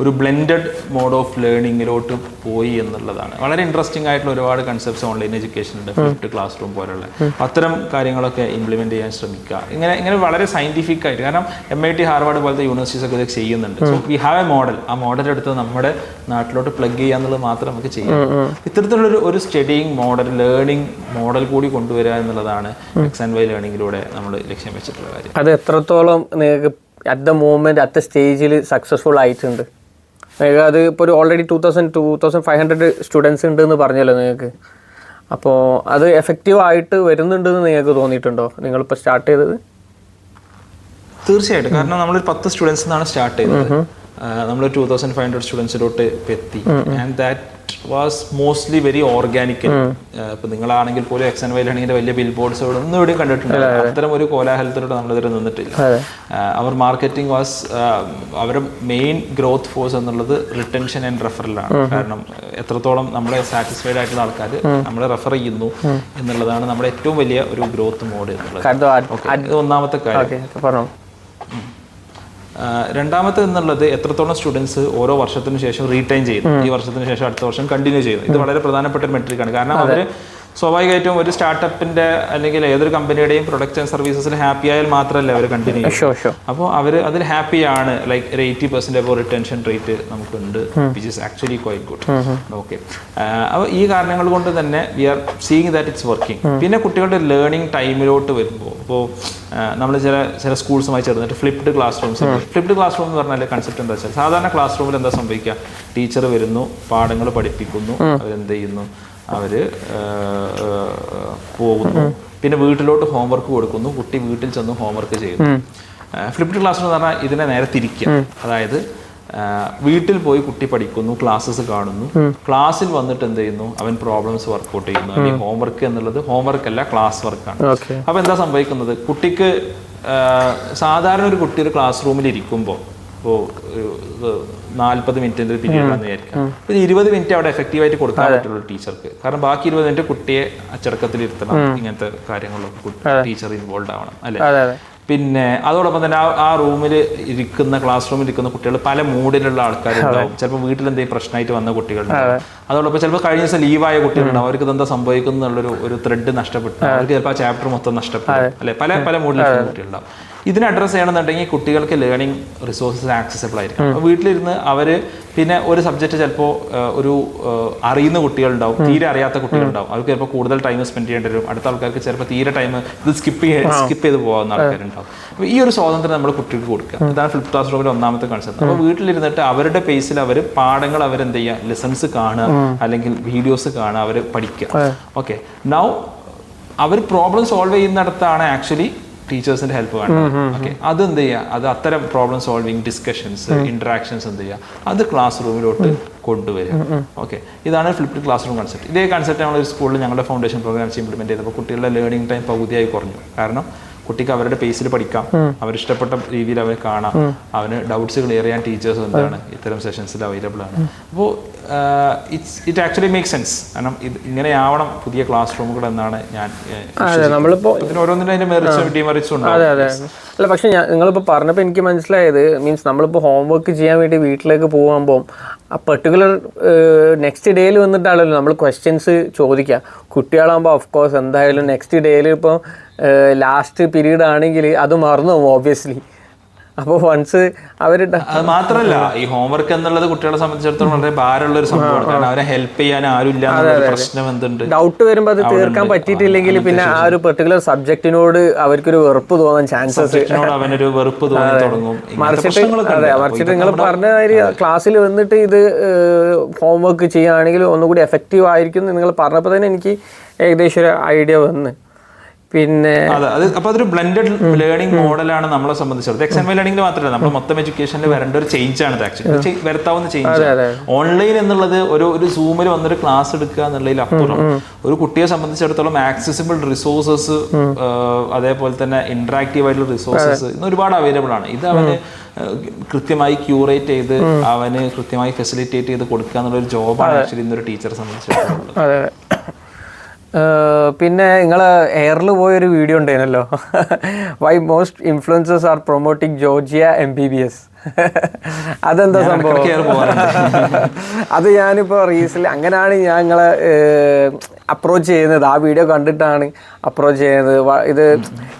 ഒരു ബ്ലെൻഡഡ് മോഡ് ഓഫ് ലേണിങ്ങിലോട്ട് പോയി എന്നുള്ളതാണ്. വളരെ ഇൻട്രസ്റ്റിംഗ് ആയിട്ടുള്ള ഒരുപാട് കൺസെപ്റ്റ്സ് ഓൺലൈൻ എഡ്യൂക്കേഷൻ ഉണ്ട്, ഫ്ലിപ്ഡ് ക്ലാസ് റൂം പോലുള്ള. അത്തരം കാര്യങ്ങളൊക്കെ ഇംപ്ലിമെന്റ് ചെയ്യാൻ ശ്രമിക്കുക. ഇങ്ങനെ വളരെ സയന്റിഫിക് ആയിട്ട്, കാരണം MIT ഹാർവാർഡ് പോലത്തെ യൂണിവേഴ്സിറ്റീസ് ഒക്കെ ഇത് ചെയ്യുന്നുണ്ട്. So we have A model. ആ മോഡൽ എടുത്ത് നമ്മുടെ നാട്ടിലോട്ട് പ്ലഗ് ചെയ്യുക എന്നുള്ളത് മാത്രം നമുക്ക് ചെയ്യാം. ഇത്തരത്തിലുള്ള ഒരു സ്റ്റഡിയിങ് മോഡൽ, ലേണിംഗ് മോഡൽ കൂടി കൊണ്ടുവരിക എന്നുള്ളതാണ് XNY ലേണിങ്ങിലൂടെ നമ്മൾ ലക്ഷ്യം വെച്ചിട്ടുള്ള കാര്യം. അത് എത്രത്തോളം നിങ്ങൾക്ക് at the moment at the സ്റ്റേജിൽ സക്സസ്ഫുൾ ആയിട്ടുണ്ട്? അത് ഇപ്പോൾ ഒരു ഓൾറെഡി 2500 സ്റ്റുഡൻസ് ഉണ്ട് എന്ന് പറഞ്ഞല്ലോ നിങ്ങൾക്ക്. അപ്പോൾ അത് എഫക്റ്റീവ് ആയിട്ട് വരുന്നുണ്ടെന്ന് നിങ്ങൾക്ക് തോന്നിയിട്ടുണ്ടോ നിങ്ങളിപ്പോൾ സ്റ്റാർട്ട് ചെയ്തത്? തീർച്ചയായിട്ടും. കാരണം നമ്മളൊരു 10 സ്റ്റുഡൻസ് എന്നാണ് സ്റ്റാർട്ട് ചെയ്തത്. നമ്മൾ 2500 സ്റ്റുഡൻസിലോട്ട് എത്തി. And that was mostly very organical. ഇപ്പൊ നിങ്ങളാണെങ്കിൽ പോലും XNY ലേണിങ്ങിന്റെ വലിയ ബിൽ ബോർഡ്സുകൾ ഒന്നും എവിടെയും കണ്ടിട്ടില്ല. അത്തരം ഒരു കോലാഹലത്തിലൂടെ നമ്മളിതുവരെ നിന്നിട്ടില്ല. അവർ മാർക്കറ്റിംഗ് വാസ്, അവരുടെ മെയിൻ ഗ്രോത്ത് ഫോഴ്സ് എന്നുള്ളത് റിട്ടൻഷൻ ആൻഡ് റെഫറലാണ്. കാരണം എത്രത്തോളം നമ്മളെ സാറ്റിസ്ഫൈഡ് ആയിട്ടുള്ള ആൾക്കാർ നമ്മളെ റെഫർ ചെയ്യുന്നു എന്നുള്ളതാണ് നമ്മുടെ ഏറ്റവും വലിയ ഒരു ഗ്രോത്ത് മോഡ് എന്നുള്ളത്. ഒന്നാമത്തെ കാര്യം. രണ്ടാമത്തെ എന്നുള്ളത് എത്രത്തോളം സ്റ്റുഡൻസ് ഓരോ വർഷത്തിനു ശേഷം റീറ്റൈൻ ചെയ്യുന്നു, ഈ വർഷത്തിന് ശേഷം അടുത്ത വർഷം കണ്ടിന്യൂ ചെയ്യുന്നു. ഇത് വളരെ പ്രധാനപ്പെട്ട ഒരു മെട്രിക്കാണ്. കാരണം അവർ സ്വാഭാവികമായിട്ടും ഒരു സ്റ്റാർട്ടപ്പിന്റെ അല്ലെങ്കിൽ ഏതൊരു കമ്പനിയുടെയും പ്രൊഡക്റ്റ് ആൻഡ് സർവീസസിൽ ഹാപ്പി ആയാൽ മാത്രമല്ല അവർ കണ്ടിന്യൂ ചെയ്യും. അപ്പോൾ അവർ അതിൽ ഹാപ്പിയാണ്. ലൈക്ക് ഒരു 80% അപ്പോൾ റിട്ടൻഷൻ റേറ്റ് നമുക്കുണ്ട്, which is actually quite good. Okay, അപ്പോൾ ഈ കാരണങ്ങൾ കൊണ്ട് തന്നെ we are seeing that it's working. പിന്നെ കുട്ടികളുടെ ലേണിംഗ് ടൈമിലോട്ട് വരുമ്പോൾ ഇപ്പോൾ നമ്മൾ ചില സ്കൂൾസുമായി ചേർന്നിട്ട് flipped class rooms. Flipped class room എന്ന് പറഞ്ഞാൽ കൺസെപ്റ്റ് എന്താ വെച്ചാൽ, സാധാരണ ക്ലാസ് റൂമിൽ എന്താ സംഭവിക്കുക, ടീച്ചർ വരുന്നു, പാഠങ്ങൾ പഠിപ്പിക്കുന്നു, അവരെന്ത് ചെയ്യുന്നു, അവർ പോകുന്നു, പിന്നെ വീട്ടിലോട്ട് ഹോംവർക്ക് കൊടുക്കുന്നു, കുട്ടി വീട്ടിൽ ചെന്ന് ഹോംവർക്ക് ചെയ്യുന്നു. ഫ്ലിപ്ഡ് ക്ലാസ് എന്ന് പറഞ്ഞാൽ ഇതിനെ നേരെ തിരിക്കുക. അതായത് വീട്ടിൽ പോയി കുട്ടി പഠിക്കുന്നു, ക്ലാസ്സസ് കാണുന്നു, ക്ലാസ്സിൽ വന്നിട്ട് എന്ത് ചെയ്യുന്നു, അവൻ പ്രോബ്ലംസ് വർക്ക്ഔട്ട് ചെയ്യുന്നു. അല്ലെങ്കിൽ ഹോംവർക്ക് എന്നുള്ളത് ഹോംവർക്ക് അല്ല, ക്ലാസ് വർക്കാണ്. അപ്പൊ എന്താ സംഭവിക്കുന്നത്, കുട്ടിക്ക് സാധാരണ ഒരു കുട്ടി ഒരു ക്ലാസ് റൂമിൽ ഇരിക്കുമ്പോൾ ഇപ്പോൾ 40 മിനിറ്റിൻ്റെ ഒരു പീരീഡ് ആണെന്ന് വിചാരിക്കാം. ഒരു 20 മിനിറ്റ് അവിടെ എഫക്റ്റീവായിട്ട് കൊടുക്കാൻ പറ്റുള്ളൂ ടീച്ചർക്ക്. കാരണം ബാക്കി 20 മിനിറ്റ് കുട്ടിയെ അച്ചടക്കത്തിൽ ഇരുത്തണം, ഇങ്ങനത്തെ കാര്യങ്ങളൊക്കെ ടീച്ചർ ഇൻവോൾവ് ആവണം അല്ലേ. പിന്നെ അതോടൊപ്പം തന്നെ ആ റൂമിൽ ഇരിക്കുന്ന, ക്ലാസ് റൂമിൽ ഇരിക്കുന്ന കുട്ടികൾ പല മൂഡിലുള്ള ആൾക്കാരുണ്ടാവും. ചിലപ്പോൾ വീട്ടിൽ എന്തെങ്കിലും പ്രശ്നമായിട്ട് വന്ന കുട്ടികളുണ്ടാവും. അതോടൊപ്പം ചിലപ്പോൾ കഴിഞ്ഞ ദിവസം ലീവായ കുട്ടികളുണ്ടാവും. അവർക്ക് ഇതെന്താ സംഭവിക്കുന്നു എന്നുള്ളൊരു ത്രെഡ് നഷ്ടപ്പെട്ടു, അവർക്ക് ചിലപ്പോൾ ആ ചാപ്റ്റർ മൊത്തം നഷ്ടപ്പെടും അല്ലെ. പല മൂഡിലുള്ള കുട്ടികളുണ്ടാവും. ഇതിനെ അഡ്രസ്സ് ചെയ്യണമെന്നുണ്ടെങ്കിൽ കുട്ടികൾക്ക് ലേണിംഗ് റിസോഴ്സസ് ആക്സസിബിൾ ആയിരിക്കും. അപ്പോൾ വീട്ടിലിരുന്ന് അവർ പിന്നെ ഒരു സബ്ജക്റ്റ് ചിലപ്പോൾ ഒരു അറിയുന്ന കുട്ടികളുണ്ടാവും, തീരെ അറിയാത്ത കുട്ടികളുണ്ടാവും. അവർക്ക് ചിലപ്പോൾ കൂടുതൽ ടൈം സ്പെൻഡ് ചെയ്യേണ്ടി വരും. അടുത്ത ആൾക്കാർക്ക് ചിലപ്പോൾ തീരെ ടൈം ഇത് സ്കിപ്പ് ചെയ്ത് പോകുന്ന ആൾക്കാരുണ്ടാവും. അപ്പോൾ ഈ ഒരു സ്വാതന്ത്ര്യം നമ്മൾ കുട്ടികൾക്ക് കൊടുക്കുക. ഇതാണ് ഫ്ലിപ്പ് ക്ലാസ് റൂമിലെ ഒന്നാമത്തെ കൺസെപ്റ്റ്. അപ്പോൾ വീട്ടിലിരുന്നിട്ട് അവരുടെ പേസിൽ അവർ പാഠങ്ങൾ അവരെന്ത് ചെയ്യുക, ലെസൺസ് കാണുക അല്ലെങ്കിൽ വീഡിയോസ് കാണുക, അവർ പഠിക്കുക. ഓക്കെ, നൗ അവർ പ്രോബ്ലം സോൾവ് ചെയ്യുന്നിടത്താണ് ആക്ച്വലി ടീച്ചേഴ്സിന്റെ ഹെൽപ്പ് വേണം. ഓക്കെ, അത് എന്ത് ചെയ്യുക, അത് അത്തരം പ്രോബ്ലം സോൾവിങ് ഡിസ്കഷൻസ്, ഇന്ററാക്ഷൻസ് എന്ത് ചെയ്യുക, അത് ക്ലാസ് റൂമിലോട്ട് കൊണ്ടുവരിക. ഓക്കെ, ഇതാണ് ഫ്ലിപ്ഡ് ക്ലാസ് റൂം കൺസെപ്റ്റ്. ഇതേ കൺസെപ്റ്റ് നമ്മൾ സ്കൂളിൽ ഞങ്ങളുടെ ഫൗണ്ടേഷൻ പ്രോഗ്രാംസ് ഇംപ്ലിമെന്റ് ചെയ്തപ്പോൾ കുട്ടികളുടെ ലേണിംഗ് ടൈം പകുതിയായി കുറഞ്ഞു. കാരണം കുട്ടിക്ക് അവരുടെ പേസിൽ പഠിക്കാം, അവരിഷ്ടപ്പെട്ട രീതിയിൽ അവരെ കാണാം, അവന് ഡൗട്ട്സ് ക്ലിയർ ചെയ്യാൻ ടീച്ചേഴ്സ് എന്താണ് ഇത്തരം സെഷൻസിൽ അവൈലബിൾ ആണ്. അപ്പോൾ ഇറ്റ് ആക്ച്വലി മേക്ക് സെൻസ്. കാരണം ഇങ്ങനെയാവണം പുതിയ ക്ലാസ് റൂമുകൾ എന്നാണ് ഞാൻ നമ്മളിപ്പോൾ ഓരോന്നിനും അതിന്റെ മെറിറ്റ്സും ഡിമെറിറ്റ്സും ഉണ്ട്. അതെ. അല്ല, പക്ഷെ നിങ്ങളിപ്പോൾ പറഞ്ഞപ്പോൾ എനിക്ക് മനസ്സിലായത്, മീൻസ് നമ്മളിപ്പോൾ ഹോംവർക്ക് ചെയ്യാൻ വേണ്ടി വീട്ടിലേക്ക് പോകുമ്പോൾ ആ പെർട്ടിക്കുലർ നെക്സ്റ്റ് ഡേയിൽ വന്നിട്ടാണല്ലോ നമ്മൾ ക്വസ്റ്റ്യൻസ് ചോദിക്കുക. കുട്ടികളാകുമ്പോൾ ഓഫ്കോഴ്സ് എന്തായാലും നെക്സ്റ്റ് ഡേയിൽ ഇപ്പോൾ ലാസ്റ്റ് പീരീഡ് ആണെങ്കിൽ അത് മറന്നു പോകും ഓബ്വിയസ്ലി. അപ്പോൾ വൺസ് അവർ അത് മാത്രമല്ല ഈ ഹോംവർക്ക് എന്നുള്ളത് കുട്ടികളെ സംബന്ധിച്ചിടത്തോളം വളരെ ഭാരമുള്ള ഒരു സംഭവമാണ്. കാരണം അവരെ ഹെൽപ്പ് ചെയ്യാൻ ആരുമില്ല എന്നുള്ള പ്രശ്നം എന്തുണ്ട്, ഡൗട്ട് വരുമ്പോൾ അത് തീർക്കാൻ പറ്റിയിട്ടില്ലെങ്കിൽ പിന്നെ ആ ഒരു പെർട്ടിക്കുലർ സബ്ജക്റ്റിനോട് അവർക്കൊരു വെറുപ്പ് തോന്നാൻ ചാൻസസ്, അവനൊരു വെറുപ്പ് തോന്നി തുടങ്ങും. മറിച്ചിട്ട് നിങ്ങൾ പറഞ്ഞ മാതിരി ക്ലാസ്സിൽ വന്നിട്ട് ഇത് ഹോംവർക്ക് ചെയ്യുകയാണെങ്കിൽ ഒന്നുകൂടി എഫക്റ്റീവ് ആയിരിക്കും നിങ്ങൾ പറഞ്ഞപ്പോൾ തന്നെ എനിക്ക് ഏകദേശം ഒരു ഐഡിയ വന്ന്. പിന്നെ അപ്പൊ അതൊരു ബ്ലെൻഡഡ് ലേണിംഗ് മോഡലാണ് നമ്മളെ സംബന്ധിച്ചിടത്തോളം. എക്സ്റ്റൻവൈ ലേണിംഗിൽ മാത്രമല്ല നമ്മൾ മൊത്തം എഡ്യൂക്കേഷനിൽ വരേണ്ട ഒരു ചേഞ്ച് ആണ് ഇത്. Actually വരുത്താവുന്ന change. ഓൺലൈൻ എന്നുള്ളത് ഒരു സൂമിൽ വന്നൊരു ക്ലാസ് എടുക്കുക എന്നുള്ളതിലപ്പുറം ഒരു കുട്ടിയെ സംബന്ധിച്ചിടത്തോളം ആക്സസിബിൾ റിസോഴ്സസ്, അതേപോലെ തന്നെ ഇന്ററാക്റ്റീവ് ആയിട്ടുള്ള റിസോഴ്സസ് ഇന്ന് ഒരുപാട് അവൈലബിൾ ആണ്. ഇത് അവന് കൃത്യമായി ക്യൂറേറ്റ് ചെയ്ത് അവന് കൃത്യമായി ഫെസിലിറ്റേറ്റ് ചെയ്ത് കൊടുക്കുക എന്നുള്ള ഒരു ജോബാണ് ആക്ച്വലി ഇന്നൊരു ടീച്ചറെ സംബന്ധിച്ചിടത്തോളം. പിന്നെ നിങ്ങൾ എയറിൽ പോയൊരു വീഡിയോ ഉണ്ടായിരുന്നല്ലോ, why most influencers are promoting Georgia MBBS. അതെന്താ സംഭവം? അത് ഞാനിപ്പോൾ റീസെൻ്റ് അങ്ങനെയാണ് ഞങ്ങളെ അപ്രോച്ച് ചെയ്യുന്നത്. ആ വീഡിയോ കണ്ടിട്ടാണ് അപ്രോച്ച് ചെയ്യുന്നത്. ഇത്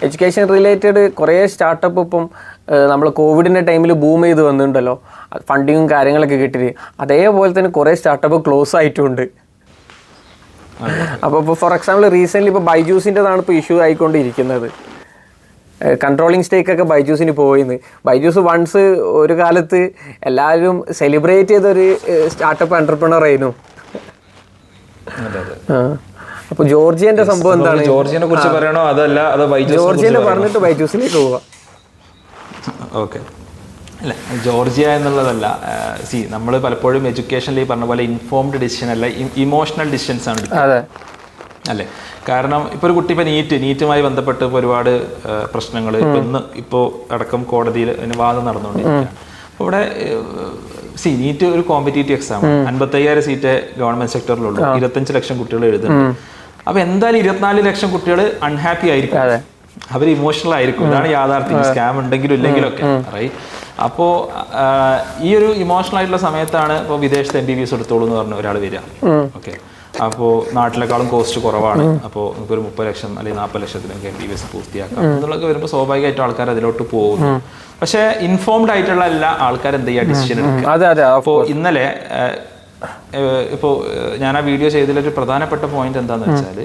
എഡ്യൂക്കേഷൻ റിലേറ്റഡ് കുറേ സ്റ്റാർട്ടപ്പ് ഇപ്പം നമ്മൾ കോവിഡിൻ്റെ ടൈമിൽ ബൂം ചെയ്ത് വന്നിട്ടുണ്ടല്ലോ, ഫണ്ടിങ്ങും കാര്യങ്ങളൊക്കെ കിട്ടിയിട്ട്. അതേപോലെ തന്നെ കുറേ സ്റ്റാർട്ടപ്പ് ക്ലോസ് ആയിട്ടുമുണ്ട്. അപ്പോൾ ഇപ്പോൾ ഫോർ എക്സാമ്പിൾ റീസെൻ്റ്ലി ഇപ്പോൾ ബൈജൂസിൻ്റെതാണ് ഇപ്പോൾ ഇഷ്യൂ ആയിക്കൊണ്ടിരിക്കുന്നത്. കൺട്രോളിങ് സ്റ്റേക്കൊക്കെ ബൈജൂസിന് പോയിന്ന്. ബൈജൂസ് വൺസ് ഒരു കാലത്ത് എല്ലാവരും സെലിബ്രേറ്റ് ചെയ്തൊരു സ്റ്റാർട്ടപ്പ് എൻ്റർപ്രണർ ആയിരുന്നു. അപ്പോൾ ജോർജിയൻ്റെ സംഭവം എന്താണ്? ജോർജിയനെ കുറിച്ച് പറയണോ അതല്ല അതോ ജോർജിയനെ പറഞ്ഞിട്ട് ബൈജൂസിലേക്ക് പോവാം. ഓക്കെ, അല്ല ജോർജിയ എന്നുള്ളതല്ല. നമ്മൾ പലപ്പോഴും എഡ്യൂക്കേഷനിൽ ഈ പറഞ്ഞ പോലെ ഇൻഫോംഡ് ഡിസിഷൻ അല്ല, ഇമോഷണൽ ഡിസിഷൻസ് ആണ് എടുക്കുന്നത് അല്ലേ. കാരണം ഇപ്പോൾ ഒരു കുട്ടി ഇപ്പോൾ നീറ്റുമായി ബന്ധപ്പെട്ട് ഇപ്പോൾ ഒരുപാട് പ്രശ്നങ്ങൾ ഇപ്പോൾ അടക്കം കോടതിയിൽ വാദം നടന്നുകൊണ്ടിരിക്കുകയാണ്. അപ്പോൾ ഇവിടെ നീറ്റ് ഒരു കോമ്പറ്റീറ്റീവ് എക്സാം, 55,000 സീറ്റ് ഗവൺമെന്റ് സെക്ടറിലുള്ളൂ, 25 ലക്ഷം കുട്ടികൾ എഴുതുന്നുണ്ട്. അപ്പോൾ എന്തായാലും 24 ലക്ഷം കുട്ടികൾ അൺഹാപ്പി ആയിരിക്കും, അവർ ഇമോഷണൽ ആയിരിക്കും. ഇതാണ് യാഥാർത്ഥ്യം, സ്കാം ഉണ്ടെങ്കിലും ഇല്ലെങ്കിലും ഒക്കെ റൈറ്റ്. അപ്പോൾ ഈ ഒരു ഇമോഷണൽ ആയിട്ടുള്ള സമയത്താണ് ഇപ്പോൾ വിദേശത്ത് MBBS എടുത്തോളൂ എന്ന് പറഞ്ഞ ഒരാൾ വരിക. ഓക്കെ, അപ്പോൾ നാട്ടിലേക്കാളും കോസ്റ്റ് കുറവാണ്, അപ്പോൾ നമുക്കൊരു 30 ലക്ഷം അല്ലെങ്കിൽ 40 ലക്ഷത്തിനൊക്കെ MBBS പൂർത്തിയാക്കാം എന്നുള്ളതൊക്കെ വരുമ്പോൾ സ്വാഭാവികമായിട്ടും ആൾക്കാർ അതിലോട്ട് പോകുന്നു. പക്ഷേ ഇൻഫോംഡ് ആയിട്ടുള്ള എല്ലാ ആൾക്കാർ എന്ത് ചെയ്യുക, ഡിസിഷൻ എടുക്കുക. അപ്പോൾ ഇന്നലെ ഇപ്പോൾ ഞാൻ ആ വീഡിയോ ചെയ്തതിലൊരു പ്രധാനപ്പെട്ട പോയിന്റ് എന്താണെന്ന് വെച്ചാൽ,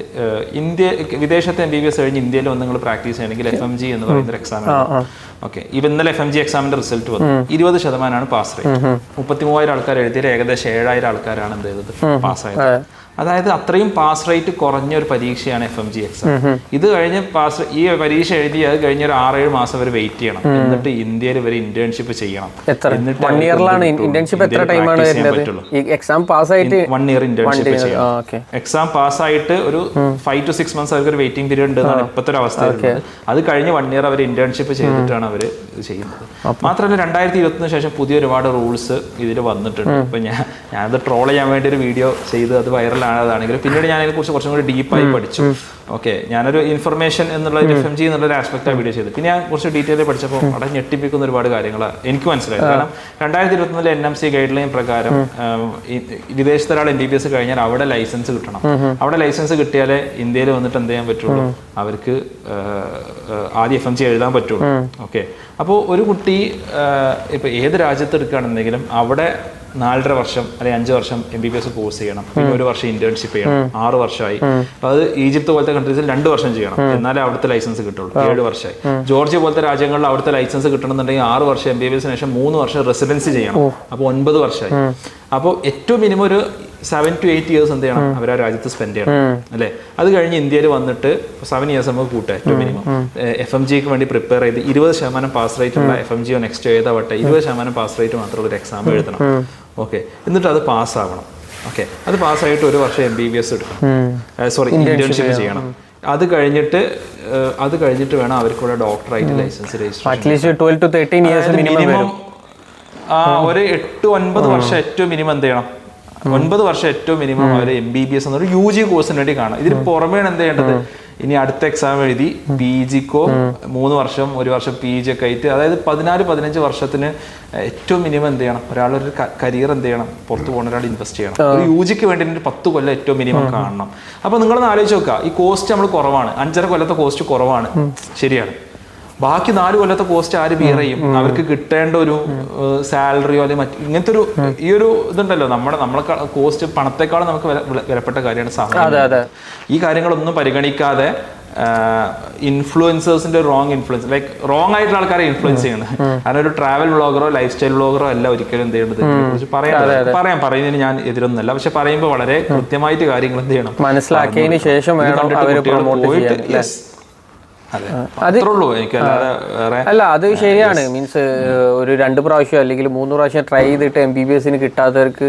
വിദേശത്തെ MBBS കഴിഞ്ഞ് ഇന്ത്യയിൽ വന്ന് നിങ്ങൾ പ്രാക്ടീസ് ചെയ്യണമെങ്കിൽ FMG എന്ന് പറയുന്ന ഒരു എക്സാം. ഓക്കെ, ഇന്നലെ FMG എക്സാമിന്റെ റിസൾട്ട് വന്നു. 20% പാസ് റേറ്റ്. 33,000 ആൾക്കാർ എഴുതിയാൽ ഏകദേശം 7,000 ആൾക്കാരാണ് എന്ത് ചെയ്തത്, പാസ്സായത്. അതായത് അത്രയും പാസ് റേറ്റ് കുറഞ്ഞ ഒരു പരീക്ഷയാണ് FMG എക്സാം. ഇത് കഴിഞ്ഞ് ഈ പരീക്ഷ എഴുതി അത് കഴിഞ്ഞ ഒരു 6-7 മാസം വരെ വെയിറ്റ് ചെയ്യണം. എന്നിട്ട് ഇന്ത്യയിൽ ഇവർ ഇന്റേൺഷിപ്പ് ചെയ്യണം. എന്നിട്ട് 1 ഇയർ ഇന്റേൺഷിപ്പ് ചെയ്യണം. എക്സാം പാസ്സായിട്ട് ഒരു 5 to 6 months അവർക്ക് ഒരു വെയിറ്റിംഗ് പീരീഡ് ഉണ്ട് എന്നാണ് ഇപ്പോഴത്തെ ഒരു അവസ്ഥ. അത് കഴിഞ്ഞ് 1 ഇയർ അവർ ഇന്റേൺഷിപ്പ് ചെയ്തിട്ടാണ് അവർ ചെയ്യുന്നത്. മാത്രമല്ല 2020 ശേഷം പുതിയ ഒരുപാട് റൂൾസ് ഇതിൽ വന്നിട്ടുണ്ട്. ഇപ്പൊ ഞാനത് ട്രോൾ ചെയ്യാൻ വേണ്ടി ഒരു വീഡിയോ ചെയ്ത് അത് വൈറലാണതാണെങ്കിലും പിന്നീട് ഞാൻ അതിനെക്കുറിച്ച് കുറച്ചും കൂടി ഡീപ്പായി പഠിച്ചു. ഓക്കെ, ഞാനൊരു ഇൻഫർമേഷൻ എന്നുള്ള FMG എന്നുള്ളൊരു ആസ്പെക്റ്റാണ് വീഡിയോ ചെയ്തത്. പിന്നെ ഞാൻ കുറച്ച് ഡീറ്റെയിൽ പഠിച്ചപ്പോൾ അവിടെ ഞെട്ടിപ്പിക്കുന്ന ഒരുപാട് കാര്യങ്ങൾ എനിക്ക് മനസ്സിലായി. കാരണം 2021 NMC ഗൈഡ് ലൈൻ പ്രകാരം വിദേശത്ത് ഒരാൾ MBBS കഴിഞ്ഞാൽ അവിടെ ലൈസൻസ് കിട്ടണം. അവിടെ ലൈസൻസ് കിട്ടിയാലേ ഇന്ത്യയിൽ വന്നിട്ട് എന്ത് ചെയ്യാൻ പറ്റുള്ളൂ, അവർക്ക് ആദ്യം FMG എഴുതാൻ പറ്റുള്ളൂ. ഓക്കെ, അപ്പോൾ ഒരു കുട്ടി ഇപ്പോൾ ഏത് രാജ്യത്ത് എടുക്കുകയാണെന്നെങ്കിലും അവിടെ 4.5 വർഷം അല്ലെങ്കിൽ 5 വർഷം MBBS കോഴ്സ് ചെയ്യണം. പിന്നെ 1 വർഷം ഇന്റേൺഷിപ്പ് ചെയ്യണം. 6 വർഷമായി. അത് ഈജിപ്ത് പോലത്തെ കൺട്രീസിൽ 2 വർഷം ചെയ്യണം, എന്നാലേ അവിടുത്തെ ലൈസൻസ് കിട്ടുള്ളൂ. 7 വർഷമായി. ജോർജിയ പോലത്തെ രാജ്യങ്ങളിൽ അവിടുത്തെ ലൈസൻസ് കിട്ടണമെന്നുണ്ടെങ്കിൽ 6 വർഷം MBBS ശേഷം 3 വർഷം റെസിഡൻസി ചെയ്യണം. അപ്പോൾ 9 വർഷമായി. അപ്പോൾ ഏറ്റവും മിനിമം ഒരു 7 to 8 years എന്ത് ചെയ്യണം, അവർ ആ രാജ്യത്ത് സ്പെൻഡ് ചെയ്യണം അല്ലേ. അത് കഴിഞ്ഞ് ഇന്ത്യയിൽ വന്നിട്ട് 7 years നമുക്ക് കൂട്ടാം ഏറ്റവും മിനിമം. FMGക്ക് വേണ്ടി പ്രിപ്പയർ ചെയ്ത് 20% പാസ് റേറ്റ് ഉള്ള FMG നെക്സ്റ്റ് ഏതാവട്ടെ 20% പാസ് റേറ്റ് മാത്രമുള്ള ഒരു എക്സാം എഴുതണം. ഓക്കെ, എന്നിട്ട് അത് പാസ്സാവണം. ഓക്കെ, അത് പാസ്സായിട്ട് 1 വർഷം MBBS എടുക്കണം, ഇന്റേൺഷിപ്പ് ചെയ്യണം. അത് കഴിഞ്ഞിട്ട് വേണം അവർക്കൂടെ ഡോക്ടറായിട്ട് ലൈസൻസ് രജിസ്റ്റർ മിനിമം ഒരു 8-9 വർഷം ഏറ്റവും മിനിമം എന്ത് ചെയ്യണം, 9 വർഷം ഏറ്റവും മിനിമം അവർ MBBS എന്നൊരു UG കോഴ്സിന് വേണ്ടി കാണാം. ഇതിന് പുറമേയാണ് എന്ത് ചെയ്യേണ്ടത്, ഇനി അടുത്ത എക്സാം എഴുതി PGക്കോ 3 വർഷം 1 വർഷം PG ഒക്കെ ആയിട്ട്, അതായത് 14-15 വർഷത്തിന് ഏറ്റവും മിനിമം എന്ത് ചെയ്യണം, ഒരാളൊരു കരിയർ എന്ത് ചെയ്യണം, പുറത്ത് പോകുന്ന ഒരാൾ ഇൻവെസ്റ്റ് ചെയ്യണം. ഒരു UGക്ക് വേണ്ടി 10 കൊല്ലം ഏറ്റവും മിനിമം കാണണം. അപ്പോൾ നിങ്ങളൊന്ന് ആലോചിച്ച് നോക്കുക, ഈ കോസ്റ്റ് നമ്മൾ കുറവാണ്, 5.5 കൊല്ലത്തെ കോസ്റ്റ് കുറവാണ്, ശരിയാണ്. ബാക്കി 4 കൊല്ലത്തെ കോസ്റ്റ് ആര് ബിയർ ചെയ്യും? അവർക്ക് കിട്ടേണ്ട ഒരു സാലറിയോ അല്ലെങ്കിൽ മറ്റ് ഇങ്ങനത്തെ ഒരു ഈ ഒരു ഇതുണ്ടല്ലോ, നമ്മളെ കോസ്റ്റ് പണത്തെക്കാളും നമുക്ക് വിലപ്പെട്ട കാര്യമാണ് സമയം. ഈ കാര്യങ്ങളൊന്നും പരിഗണിക്കാതെ ഇൻഫ്ലുവൻസേഴ്സിന്റെ റോങ് ഇൻഫ്ലുവൻസ്, ലൈക്ക് റോങ് ആയിട്ടുള്ള ആൾക്കാരെ ഇൻഫ്ലുവൻസ് ചെയ്യുന്നത്. കാരണം ഒരു ട്രാവൽ വ്ളോഗറോ ലൈഫ് സ്റ്റൈൽ വ്ളോഗറോ അല്ല ഒരിക്കലും എന്ത് ചെയ്യേണ്ടത് കുറിച്ച് പറയുന്നതിന് ഞാൻ എതിരൊന്നല്ല. പക്ഷെ പറയുമ്പോൾ വളരെ കൃത്യമായിട്ട് കാര്യങ്ങൾ എന്ത് ചെയ്യണം, മനസ്സിലാക്കിയതിന് ശേഷം അല്ല, അത് ശരിയാണ്. മീൻസ് ഒരു 2 പ്രാവശ്യം അല്ലെങ്കിൽ 3 പ്രാവശ്യം ട്രൈ ചെയ്തിട്ട് MBBS കിട്ടാത്തവർക്ക്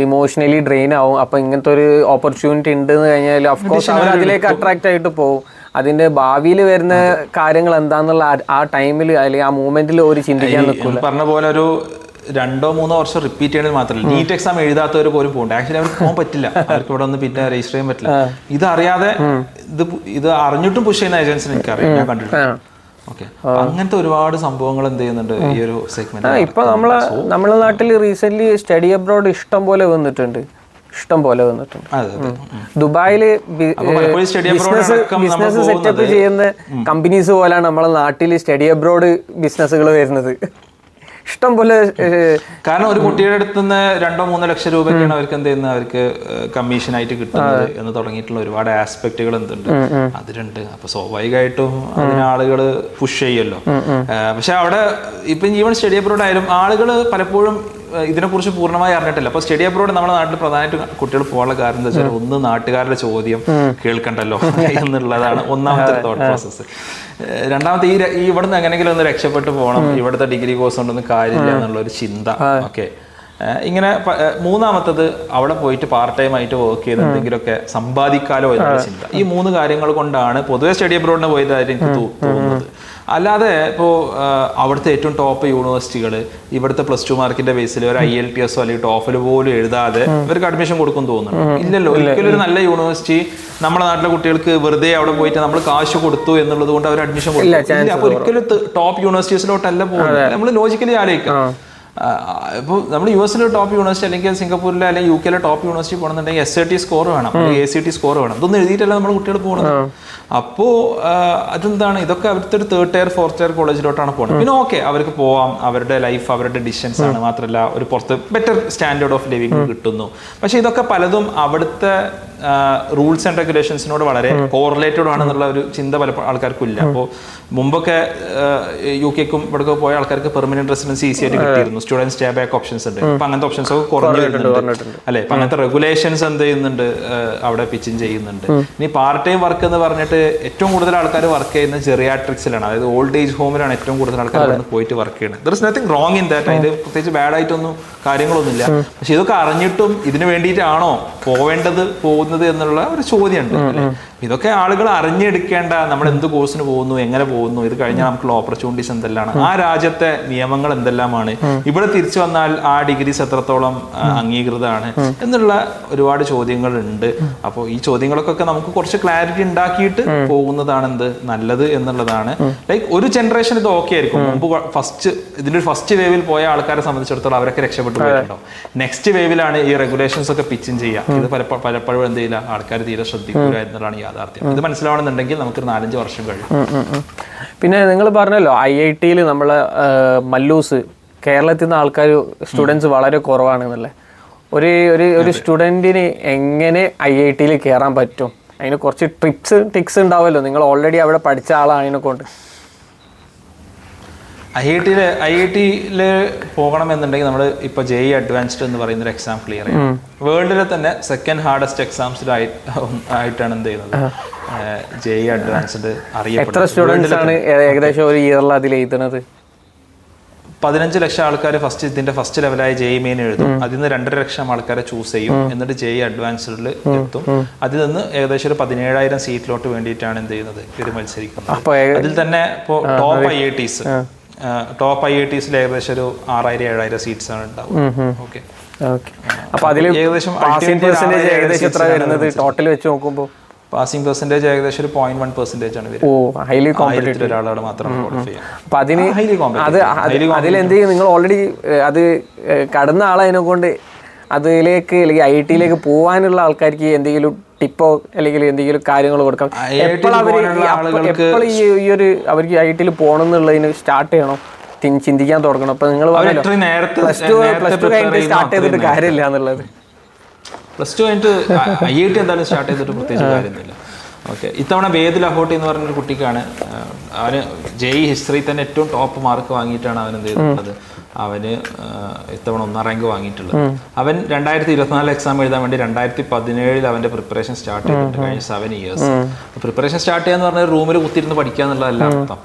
ഇമോഷണലി ഡ്രെയിൻ ആവും. അപ്പൊ ഇങ്ങനത്തെ ഒരു ഓപ്പർച്യൂണിറ്റി ഉണ്ടെന്ന് കഴിഞ്ഞാൽ ഓഫ്കോഴ്സ് അവർ അതിലേക്ക് അട്രാക്ട് ആയിട്ട് പോകും. അതിന്റെ ഭാവിയിൽ വരുന്ന കാര്യങ്ങൾ എന്താന്നുള്ള ആ ടൈമിൽ അല്ലെങ്കിൽ ആ മൂമെന്റിൽ ഒരു ചിന്തിക്കാൻ നിൽക്കില്ല. പറഞ്ഞ പോലെ ഒരു 2-3 വർഷം റിപ്പീറ്റ് ചെയ്യണമെങ്കിൽ മാത്രമല്ല, നീറ്റ് എക്സാം എഴുതാത്തവർ പോലും പോകണ്ട. ആക്ച്വലി അവർക്ക് പോകാൻ പറ്റില്ല, അവർക്ക് ഇവിടെ ഒന്ന് പിന്നെ രജിസ്റ്റർ ചെയ്യാൻ പറ്റില്ല. ഇതറിയാതെ ഇത് അറിഞ്ഞിട്ടും പുഷ് ചെയ്യുന്ന ഏജൻസിനെ എനിക്കറിയാം, ഞാൻ കണ്ടിട്ടുണ്ട്. ഓക്കെ, അങ്ങനത്തെ ഒരുപാട് സംഭവങ്ങൾ എന്ത് ചെയ്യുന്നുണ്ട് ഈ ഒരു സെഗ്മെന്റ്. ഇപ്പൊ നമ്മളെ നാട്ടിൽ റീസെന്റ് സ്റ്റഡി അബ്രോഡ് ഇഷ്ടം പോലെ വന്നിട്ടുണ്ട്. ദുബായില് ബിസിനസ് സെറ്റപ്പ് ചെയ്യുന്ന കമ്പനീസ് പോലെയാണ് നമ്മളെ നാട്ടിൽ സ്റ്റഡി അബ്രോഡ് ബിസിനസ്സുകൾ വരുന്നത്. ഇഷ്ടം പോലെ. കാരണം ഒരു കുട്ടിയുടെ അടുത്ത് നിന്ന് 2-3 ലക്ഷം രൂപയ്ക്കാണ് അവർക്ക് എന്ത് ചെയ്യുന്നത്, അവർക്ക് കമ്മീഷനായിട്ട് കിട്ടുന്നത് എന്ന് തുടങ്ങിയിട്ടുള്ള ഒരുപാട് ആസ്പെക്റ്റുകൾ എന്തുണ്ട് അതിലുണ്ട്. അപ്പൊ സ്വാഭാവികമായിട്ടും അതിന് ആളുകൾ പുഷ് ചെയ്യുമല്ലോ. പക്ഷെ അവിടെ ഇപ്പം ഈവൻ സ്റ്റഡി അബ്രോഡ് ആയാലും ആളുകൾ പലപ്പോഴും ഇതിനെക്കുറിച്ച് പൂർണ്ണമായി അറിഞ്ഞിട്ടില്ല. അപ്പോൾ സ്റ്റഡി അബ്രോഡ് നമ്മുടെ നാട്ടിൽ പ്രധാനമായിട്ട് കുട്ടികൾ പോകാനുള്ള കാരണം എന്താ വെച്ചാൽ, ഒന്ന് നാട്ടുകാരുടെ ചോദ്യം കേൾക്കണ്ടല്ലോ എന്നുള്ളതാണ് ഒന്നാമത്തെ തോട്ട് പ്രോസസ്സ്. രണ്ടാമത്തെ ഈ ഇവിടുന്ന് എങ്ങനെയെങ്കിലും ഒന്ന് രക്ഷപ്പെട്ടു പോകണം, ഇവിടുത്തെ ഡിഗ്രി കോഴ്സ് കൊണ്ടൊന്നും കാര്യമില്ല എന്നുള്ള ഒരു ചിന്ത. ഓക്കെ, ഇങ്ങനെ മൂന്നാമത്തത് അവിടെ പോയിട്ട് പാർട്ട് ടൈം ആയിട്ട് വർക്ക് ചെയ്ത് എന്തെങ്കിലുമൊക്കെ സമ്പാദിക്കാലോ എന്നുള്ള ചിന്ത. ഈ 3 കാര്യങ്ങൾ കൊണ്ടാണ് പൊതുവെ സ്റ്റഡി അബ്രോഡിന് പോയതായിട്ട് എനിക്ക് തോന്നുന്നത്. അല്ലാതെ ഇപ്പോൾ അവിടുത്തെ ഏറ്റവും ടോപ്പ് യൂണിവേഴ്സിറ്റികൾ ഇവിടുത്തെ +2 മാർക്കിന്റെ ബേസിൽ ഒരു IELTS അല്ലെങ്കിൽ ടോഫൽ പോലും എഴുതാതെ ഇവർക്ക് അഡ്മിഷൻ കൊടുക്കും തോന്നുന്നു? ഇല്ലല്ലോ. ഒരിക്കലും ഒരു നല്ല യൂണിവേഴ്സിറ്റി നമ്മുടെ നാട്ടിലെ കുട്ടികൾക്ക് വെറുതെ അവിടെ പോയിട്ട് നമ്മൾ കാശ് കൊടുത്തു എന്നുള്ളത് കൊണ്ട് അവർ അഡ്മിഷൻ കൊടുക്കില്ല. അപ്പൊ ഒരിക്കലും ടോപ്പ് യൂണിവേഴ്സിറ്റീസിലോട്ടല്ല പോകുന്നത്. നമ്മൾ ലോജിക്കലി ആലോചിക്കാം. ഇപ്പോൾ നമ്മൾ US ടോപ്പ് യൂണിവേഴ്സിറ്റി അല്ലെങ്കിൽ സിംഗപ്പൂരിലെ അല്ലെങ്കിൽ UK ടോപ്പ് യൂണിവേഴ്സിറ്റി പോകണമെന്നുണ്ടെങ്കിൽ SAT സ്കോർ വേണം, അല്ലെങ്കിൽ ACT സ്കോർ വേണം. ഇതൊന്നും എഴുതിയിട്ടല്ല നമ്മുടെ കുട്ടികൾ പോകുന്നത്. അപ്പോൾ അതെന്താണ്, ഇതൊക്കെ അവിടുത്തെ ഒരു 3rd tier 4th tier കോളേജിലോട്ടാണ് പോകുന്നത്. പിന്നെ ഓക്കെ, അവർക്ക് പോവാം, അവരുടെ ലൈഫ് അവരുടെ ഡിസിഷൻസ് ആണ്. മാത്രമല്ല ഒരു പുറത്ത് ബെറ്റർ സ്റ്റാൻഡേർഡ് ഓഫ് ലിവിങ് കിട്ടുന്നു. പക്ഷെ ഇതൊക്കെ പലതും അവിടുത്തെ റൂൾസ് ആൻഡ് റെഗുലേഷൻസിനോട് വളരെ കോറിലേറ്റഡ് ആണെന്നുള്ള ഒരു ചിന്ത പലപ്പോഴും ആൾക്കാർക്കും ഇല്ല. അപ്പോൾ മുമ്പൊക്കെ UK-ക്കും ഇവിടേക്ക് പോയ ആൾക്കാർക്ക് പെർമനന്റ് റെസിഡൻസി ഈസി ആയിട്ട് കിട്ടിയിരുന്നു. സ്റ്റുഡന്റ് സ്റ്റേ ബാക്ക് ഓപ്ഷൻസ് ഉണ്ട്. ഇപ്പൊ അങ്ങനത്തെ ഓപ്ഷൻസ് ഒക്കെ കുറഞ്ഞു വരുന്നുണ്ട് അല്ലെ. ഇപ്പൊ അങ്ങനത്തെ റെഗുലേഷൻസ് എന്ത് ചെയ്യുന്നുണ്ട്, അവിടെ പിച്ചിങ് ചെയ്യുന്നുണ്ട്. ഇനി പാർട്ട് ടൈം വർക്ക് എന്ന് പറഞ്ഞിട്ട് ഏറ്റവും കൂടുതൽ ആൾക്കാർ വർക്ക് ചെയ്യുന്നത് ജെറിയാട്രിക്സിലാണ്, അതായത് ഓൾഡ് ഏജ് ഹോമിലാണ് ഏറ്റവും കൂടുതൽ ആൾക്കാർ പോയിട്ട് വർക്ക് ചെയ്യുന്നത്. There is nothing wrong in that. അതിൽ പ്രത്യേകിച്ച് ബാഡ് ആയിട്ടൊന്നും കാര്യങ്ങളൊന്നുമില്ല. പക്ഷെ ഇതൊക്കെ അറിഞ്ഞിട്ടും ഇതിന് വേണ്ടിയിട്ടാണോ പോകുന്നത് എന്നുള്ള ഒരു ചോദ്യമുണ്ട്. ഇതൊക്കെ ആളുകൾ അറിഞ്ഞെടുക്കേണ്ട, നമ്മൾ എന്ത് കോഴ്സിന് പോകുന്നു, എങ്ങനെ പോകുന്നു, ഇത് കഴിഞ്ഞാൽ നമുക്കുള്ള ഓപ്പർച്യൂണിറ്റീസ് എന്തെല്ലാമാണ്, ആ രാജ്യത്തെ നിയമങ്ങൾ എന്തെല്ലാമാണ്, ഇവിടെ തിരിച്ചു വന്നാൽ ആ ഡിഗ്രീസ് എത്രത്തോളം അംഗീകൃതമാണ് എന്നുള്ള ഒരുപാട് ചോദ്യങ്ങൾ ഉണ്ട്. അപ്പോൾ ഈ ചോദ്യങ്ങൾക്കൊക്കെ നമുക്ക് കുറച്ച് ക്ലാരിറ്റി ഉണ്ടാക്കിയിട്ട് പോകുന്നതാണ് എന്ത് നല്ലത് എന്നുള്ളതാണ്. ലൈക്ക് ഒരു ജനറേഷൻ ഇത് ഓക്കെ ആയിരിക്കും. മുമ്പ് ഇതിന്റെ ഫസ്റ്റ് വേവിൽ പോയ ആൾക്കാരെ സംബന്ധിച്ചിടത്തോളം അവരൊക്കെ രക്ഷപ്പെട്ടു പോയിട്ടുണ്ടാവും. നെക്സ്റ്റ് വേവിലാണ് ഈ റെഗുലേഷൻസ് ഒക്കെ പിച്ചിങ് ചെയ്യുക. ഇത് പലപ്പോഴും എന്ത് ചെയ്യില്ല, ആൾക്കാർ തീരെ ശ്രദ്ധിക്കുക എന്നുള്ളതാണ് യാഥാർത്ഥ്യം. ഇത് മനസ്സിലാവണമെന്നുണ്ടെങ്കിൽ നമുക്കൊരു 4-5 വർഷം കഴിയും. പിന്നെ നിങ്ങൾ പറഞ്ഞല്ലോ IIT-യിൽ നമ്മളെ മല്ലൂസ് കേരളത്തിൽ നിന്ന് ആൾക്കാർ സ്റ്റുഡൻസ് വളരെ കുറവാണെന്നല്ലേ. ഒരു സ്റ്റുഡൻറ്റിന് എങ്ങനെ IIT-യിൽ കയറാൻ പറ്റും? അതിന് കുറച്ച് ടിക്സ് ഉണ്ടാവുമല്ലോ, നിങ്ങൾ ഓൾറെഡി അവിടെ പഠിച്ച ആളായതിനെ കൊണ്ട്. IIT-ൽ പോകണമെന്നുണ്ടെങ്കിൽ നമ്മൾ ഇപ്പോൾ JEE അഡ്വാൻസ്ഡ് എന്ന് പറയുന്ന ഒരു എക്സാം ക്ലിയർ ചെയ്യണം. വേൾഡിലെ തന്നെ 2nd ഹാർഡസ്റ്റ് എക്സാംസിലായിട്ടാണ് എന്ത് ചെയ്യുന്നത് JEE അഡ്വാൻസ്ഡ് അറിയപ്പെടുന്നത്. എത്ര സ്റ്റുഡൻസ് ആണ് ഏകദേശം ഒരു ഇയറിൽ അതിൽ എഴുതുന്നത്? 15 ലക്ഷം ആൾക്കാർ ഇതിന്റെ ഫസ്റ്റ് ലെവലായ JEE മെയിൻ എഴുതും. അതിൽ നിന്ന് 2.5 ലക്ഷം ആൾക്കാരെ ചൂസ് ചെയ്യും. എന്നിട്ട് JEE അഡ്വാൻസ്ഡിൽ എത്തും. അതിൽ നിന്ന് ഏകദേശം ഒരു 17,000 സീറ്റിലോട്ട് വേണ്ടിയിട്ടാണ് എന്ത് ചെയ്യുന്നത് ഇവർ മത്സരിക്കുന്നത്. അതിൽ തന്നെ ഇപ്പോൾ ടോപ്പ് IITs ഏകദേശം ഒരു 6,000-7,000 സീറ്റ്സ് ആണ് ഉണ്ടാവും. ഓക്കെ, അപ്പോൾ അതിൽ ഏകദേശം എത്ര വരുന്നത് ടോട്ടൽ വെച്ച് നോക്കുമ്പോൾ? പാസിംഗ് പെർസെന്റേജ് ഏകദേശം ഒരു 0.1% ആണ് വരുന്നത്. ഒരാളോട് മാത്രം അതിലെന്ത് ചെയ്യും, നിങ്ങൾ ഓൾറെഡി അത് കടന്ന ആളതിനെ കൊണ്ട് അതിലേക്ക് അല്ലെങ്കിൽ IIT-യിലേക്ക് പോകാനുള്ള ആൾക്കാർക്ക് എന്തെങ്കിലും ടിപ്പോ അല്ലെങ്കിൽ എന്തെങ്കിലും കാര്യങ്ങൾ കൊടുക്കാം? എപ്പോഴും ഈ ഒരു അവർക്ക് IIT പോകണം എന്നുള്ളതിന് സ്റ്റാർട്ട് ചെയ്യണം, ചിന്തിക്കാൻ തുടങ്ങണം? അപ്പൊ നിങ്ങൾ പ്ലസ് ടു കഴിഞ്ഞിട്ട് സ്റ്റാർട്ട് ചെയ്തിട്ട് കാര്യമില്ല എന്നുള്ളത്. പ്ലസ് ടു കഴിഞ്ഞിട്ട് IIT എന്തായാലും സ്റ്റാർട്ട് ചെയ്തിട്ട് പ്രത്യേകിച്ച് കാര്യമൊന്നുമില്ല. ഓക്കെ, ഇത്തവണ വേദ് ലഹോട്ടി എന്ന് പറഞ്ഞൊരു കുട്ടിക്കാണ്, അവന് JEE ഹിസ്റ്ററി തന്നെ ഏറ്റവും ടോപ്പ് മാർക്ക് വാങ്ങിയിട്ടാണ് അവൻ എന്ത് ചെയ്തിട്ടുള്ളത്, അവന് ഇത്തവണ 1ാം റാങ്ക് വാങ്ങിയിട്ടുള്ളത്. അവൻ 2024 എക്സാം എഴുതാൻ വേണ്ടി 2017 അവന്റെ പ്രിപ്പറേഷൻ സ്റ്റാർട്ട് ചെയ്തിട്ട് കഴിഞ്ഞ 7 years. പ്രിപ്പറേഷൻ സ്റ്റാർട്ട് ചെയ്യാന്ന് പറഞ്ഞാൽ റൂമിൽ കുത്തിരുന്ന് പഠിക്കുക എന്നുള്ളതല്ല അർത്ഥം.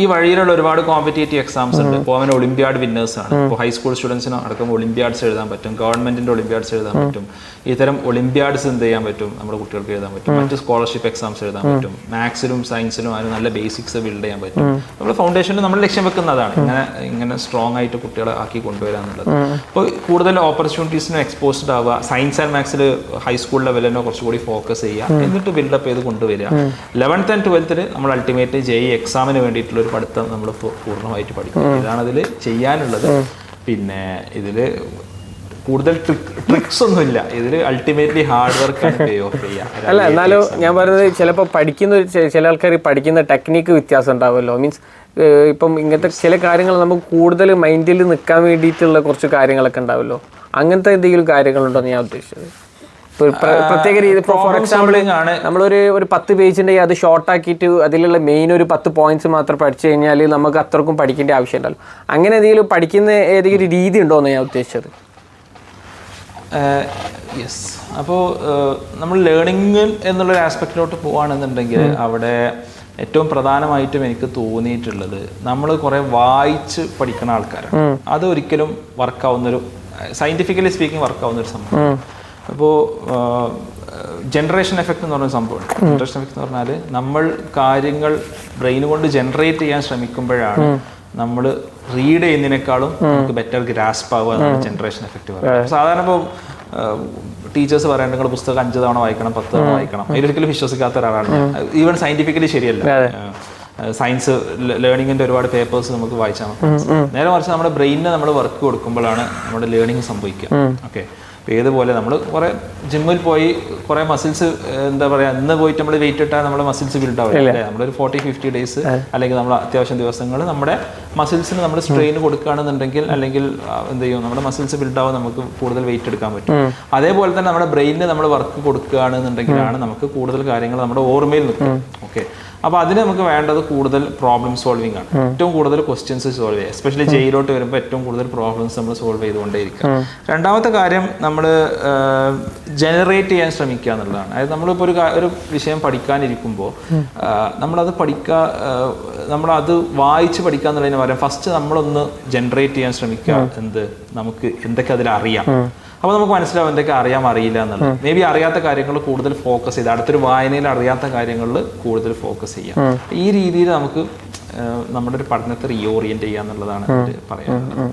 ഈ വഴിയിലുള്ള ഒരുപാട് കോമ്പറ്റേറ്റീവ് എക്സാംസ് ഉണ്ട്. ഇപ്പോൾ അവൻ ഒളിമ്പ്യാഡ് വിന്നേഴ്സ് ആണ്. ഇപ്പോൾ ഹൈസ്കൂൾ സ്റ്റുഡൻസിന് അടക്കം ഒളിമ്പ്യാഡ്സ് എഴുതാൻ പറ്റും, ഗവൺമെന്റിന്റെ ഒളിമ്പ്യാഡ്സ് എഴുതാൻ പറ്റും, ഇത്തരം ഒളിമ്പ്യാഡ്സ് എന്ത് ചെയ്യാൻ പറ്റും, നമ്മുടെ കുട്ടികൾക്ക് എഴുതാൻ പറ്റും, മറ്റ് സ്കോളർഷിപ്പ് എക്സാംസ് എഴുതാൻ പറ്റും, മാത്സിലും സയൻസിലും അതിന് നല്ല ബേസിക്സ് ബിൽഡ് ചെയ്യാൻ പറ്റും. നമ്മുടെ ഫൗണ്ടേഷനിൽ നമ്മൾ ലക്ഷ്യം വെക്കുന്നതാണ് ഇങ്ങനെ സ്ട്രോങ് ആയിട്ട് കുട്ടികളെ ആക്കി കൊണ്ടുവരിക എന്നുള്ളത്. അപ്പോൾ കൂടുതൽ ഓപ്പർച്യൂണിറ്റീസിനും എക്സ്പോസ്ഡ് ആവുക, സയൻസ് ആൻഡ് മാത്സിൽ ഹൈസ്കൂൾ ലെവലിനോ കുറച്ചുകൂടി ഫോക്കസ് ചെയ്യുക, എന്നിട്ട് ബിൽഡപ്പ് ചെയ്ത് കൊണ്ടുവരിക. 11th and 12th നമ്മൾ അൾട്ടിമേറ്റ് JEE എക്സാമിന് വേണ്ടിയിട്ടുള്ള ഒരു പഠിത്തം നമ്മൾ പൂർണ്ണമായിട്ട് പഠിക്കും. ഇതാണ് അതിൽ ചെയ്യാനുള്ളത്. പിന്നെ ഇതില് കൂടുതൽ ട്രിക്സ് ഒന്നുമില്ല, ഇതിൽ അൾട്ടിമേറ്റ്ലി ഹാർഡ് വർക്കാണ് പേ ഓഫ് ചെയ്യുക. അല്ല, എന്നാലും ഞാൻ പറയുന്നത് ചിലപ്പോൾ ചില ആൾക്കാർ പഠിക്കുന്ന ടെക്നിക്ക് വ്യത്യാസം ഉണ്ടാവുമല്ലോ. മീൻസ് ഇപ്പം ഇങ്ങനത്തെ ചില കാര്യങ്ങൾ നമുക്ക് കൂടുതൽ മൈൻഡിൽ നിൽക്കാൻ വേണ്ടിയിട്ടുള്ള കുറച്ച് കാര്യങ്ങളൊക്കെ ഉണ്ടാവുമല്ലോ. അങ്ങനത്തെ എന്തെങ്കിലും കാര്യങ്ങളുണ്ടോ എന്ന് ഞാൻ ഉദ്ദേശിച്ചത്. പ്രത്യേക രീതി, ഫോർ എക്സാമ്പിൾ നമ്മളൊരു 10 പേജിൻ്റെ അത് ഷോർട്ട് ആക്കിയിട്ട് അതിലുള്ള മെയിൻ ഒരു 10 പോയിന്റ്സ് മാത്രം പഠിച്ചു കഴിഞ്ഞാൽ നമുക്ക് അത്രക്കും പഠിക്കേണ്ട ആവശ്യമുണ്ടല്ലോ. അങ്ങനെ എന്തെങ്കിലും പഠിക്കുന്ന ഏതെങ്കിലും രീതി ഉണ്ടോ എന്ന് ഞാൻ ഉദ്ദേശിച്ചത്. യെസ്, അപ്പോൾ നമ്മൾ ലേണിംഗ് എന്നുള്ളൊരു ആസ്പെക്റ്റിലോട്ട് പോവുകയാണെന്നുണ്ടെങ്കിൽ അവിടെ ഏറ്റവും പ്രധാനമായിട്ടും എനിക്ക് തോന്നിയിട്ടുള്ളത് നമ്മൾ കുറേ വായിച്ച് പഠിക്കുന്ന ആൾക്കാരാണ്. അത് ഒരിക്കലും വർക്കാവുന്നൊരു, സയൻറ്റിഫിക്കലി സ്പീക്കിംഗ് വർക്കാവുന്നൊരു സംഭവം. അപ്പോൾ ജനറേഷൻ എഫക്റ്റ് എന്ന് പറഞ്ഞൊരു സംഭവമുണ്ട്. ജനറേഷൻ എഫക്റ്റ് എന്ന് പറഞ്ഞാൽ നമ്മൾ കാര്യങ്ങൾ ബ്രെയിൻ കൊണ്ട് ജനറേറ്റ് ചെയ്യാൻ ശ്രമിക്കുമ്പോഴാണ് നമ്മൾ റീഡ് ചെയ്യുന്നതിനേക്കാളും നമുക്ക് ബെറ്റർ ഗ്രാസ്പ് ആവുക എന്നാണ് ജനറേഷൻ എഫക്റ്റ് പറയുന്നത്. സാധാരണ ഇപ്പോൾ ടീച്ചേഴ്സ് പറയാൻ നിങ്ങൾ പുസ്തകം 5 തവണ വായിക്കണം, 10 തവണ വായിക്കണം, അതിലൊരിക്കലും വിശ്വസിക്കാത്ത ഒരാളാണ്. ഈവൻ സയന്റിഫിക്കലി ശരിയല്ല. സയൻസ് ലേണിങ്ങിന്റെ ഒരുപാട് പേപ്പേഴ്സ് നമുക്ക് വായിച്ചാൽ മതി. നേരെ മറിച്ച് നമ്മുടെ ബ്രെയിനിന് നമ്മൾ വർക്ക് കൊടുക്കുമ്പോഴാണ് നമ്മുടെ ലേണിംഗ് സംഭവിക്കുക. ഓക്കെ, ഏതുപോലെ നമ്മൾ കുറേ ജിമ്മിൽ പോയി കുറേ മസിൽസ്, എന്താ പറയുക, ഇന്ന് പോയിട്ട് നമ്മൾ വെയിറ്റ് ഇട്ടാൽ നമ്മുടെ മസിൽസ് ബിൽഡ് ആവില്ല അല്ലേ. നമ്മളൊരു 40-50 ഡേയ്സ് അല്ലെങ്കിൽ നമ്മൾ അത്യാവശ്യം ദിവസങ്ങൾ നമ്മുടെ മസിൽസിന് നമ്മൾ സ്ട്രെയിൻ കൊടുക്കുകയാണെന്നുണ്ടെങ്കിൽ അല്ലെങ്കിൽ എന്ത് ചെയ്യും, നമ്മുടെ മസിൽസ് ബിൽഡ് ആവാൻ നമുക്ക് കൂടുതൽ വെയിറ്റ് എടുക്കാൻ പറ്റും. അതേപോലെ തന്നെ നമ്മുടെ ബ്രെയിനിന് നമ്മൾ വർക്ക് കൊടുക്കുകയാണെന്നുണ്ടെങ്കിലാണ് നമുക്ക് കൂടുതൽ കാര്യങ്ങൾ നമ്മുടെ ഓർമ്മയിൽ നിൽക്കും. ഓക്കെ, അപ്പോൾ അതിന് നമുക്ക് വേണ്ടത് കൂടുതൽ പ്രോബ്ലം സോൾവിങ് ആണ്. ഏറ്റവും കൂടുതൽ ക്വസ്റ്റ്യൻസ് സോൾവ് ചെയ്യുക, എസ്പെഷ്യലി ജയിലോട്ട് വരുമ്പോൾ ഏറ്റവും കൂടുതൽ പ്രോബ്ലംസ് നമ്മൾ സോൾവ് ചെയ്തുകൊണ്ടേയിരിക്കുക. രണ്ടാമത്തെ കാര്യം നമ്മൾ ജനറേറ്റ് ചെയ്യാൻ ശ്രമിക്കുക എന്നുള്ളതാണ്. അതായത് നമ്മളിപ്പോൾ ഒരു വിഷയം പഠിക്കാനിരിക്കുമ്പോൾ നമ്മളത് നമ്മളത് വായിച്ച് പഠിക്കുക എന്നുള്ളതിന് പകരം ഫസ്റ്റ് നമ്മളൊന്ന് ജനറേറ്റ് ചെയ്യാൻ ശ്രമിക്കുക. നമുക്ക് എന്തൊക്കെ അതിലറിയാം, അപ്പോൾ നമുക്ക് മനസ്സിലാവും എന്തൊക്കെ അറിയാൻ അറിയില്ല എന്നുള്ളത്. മേ ബി അറിയാത്ത കാര്യങ്ങൾ കൂടുതൽ ഫോക്കസ് ചെയ്ത് അടുത്തൊരു വായനയിൽ അറിയാത്ത കാര്യങ്ങളിൽ കൂടുതൽ ഫോക്കസ് ചെയ്യാം. ഈ രീതിയിൽ നമുക്ക് നമ്മുടെ ഒരു പഠനത്തെ റീഓറിയൻറ്റ് ചെയ്യുക എന്നുള്ളതാണ് പറയാനുള്ളത്.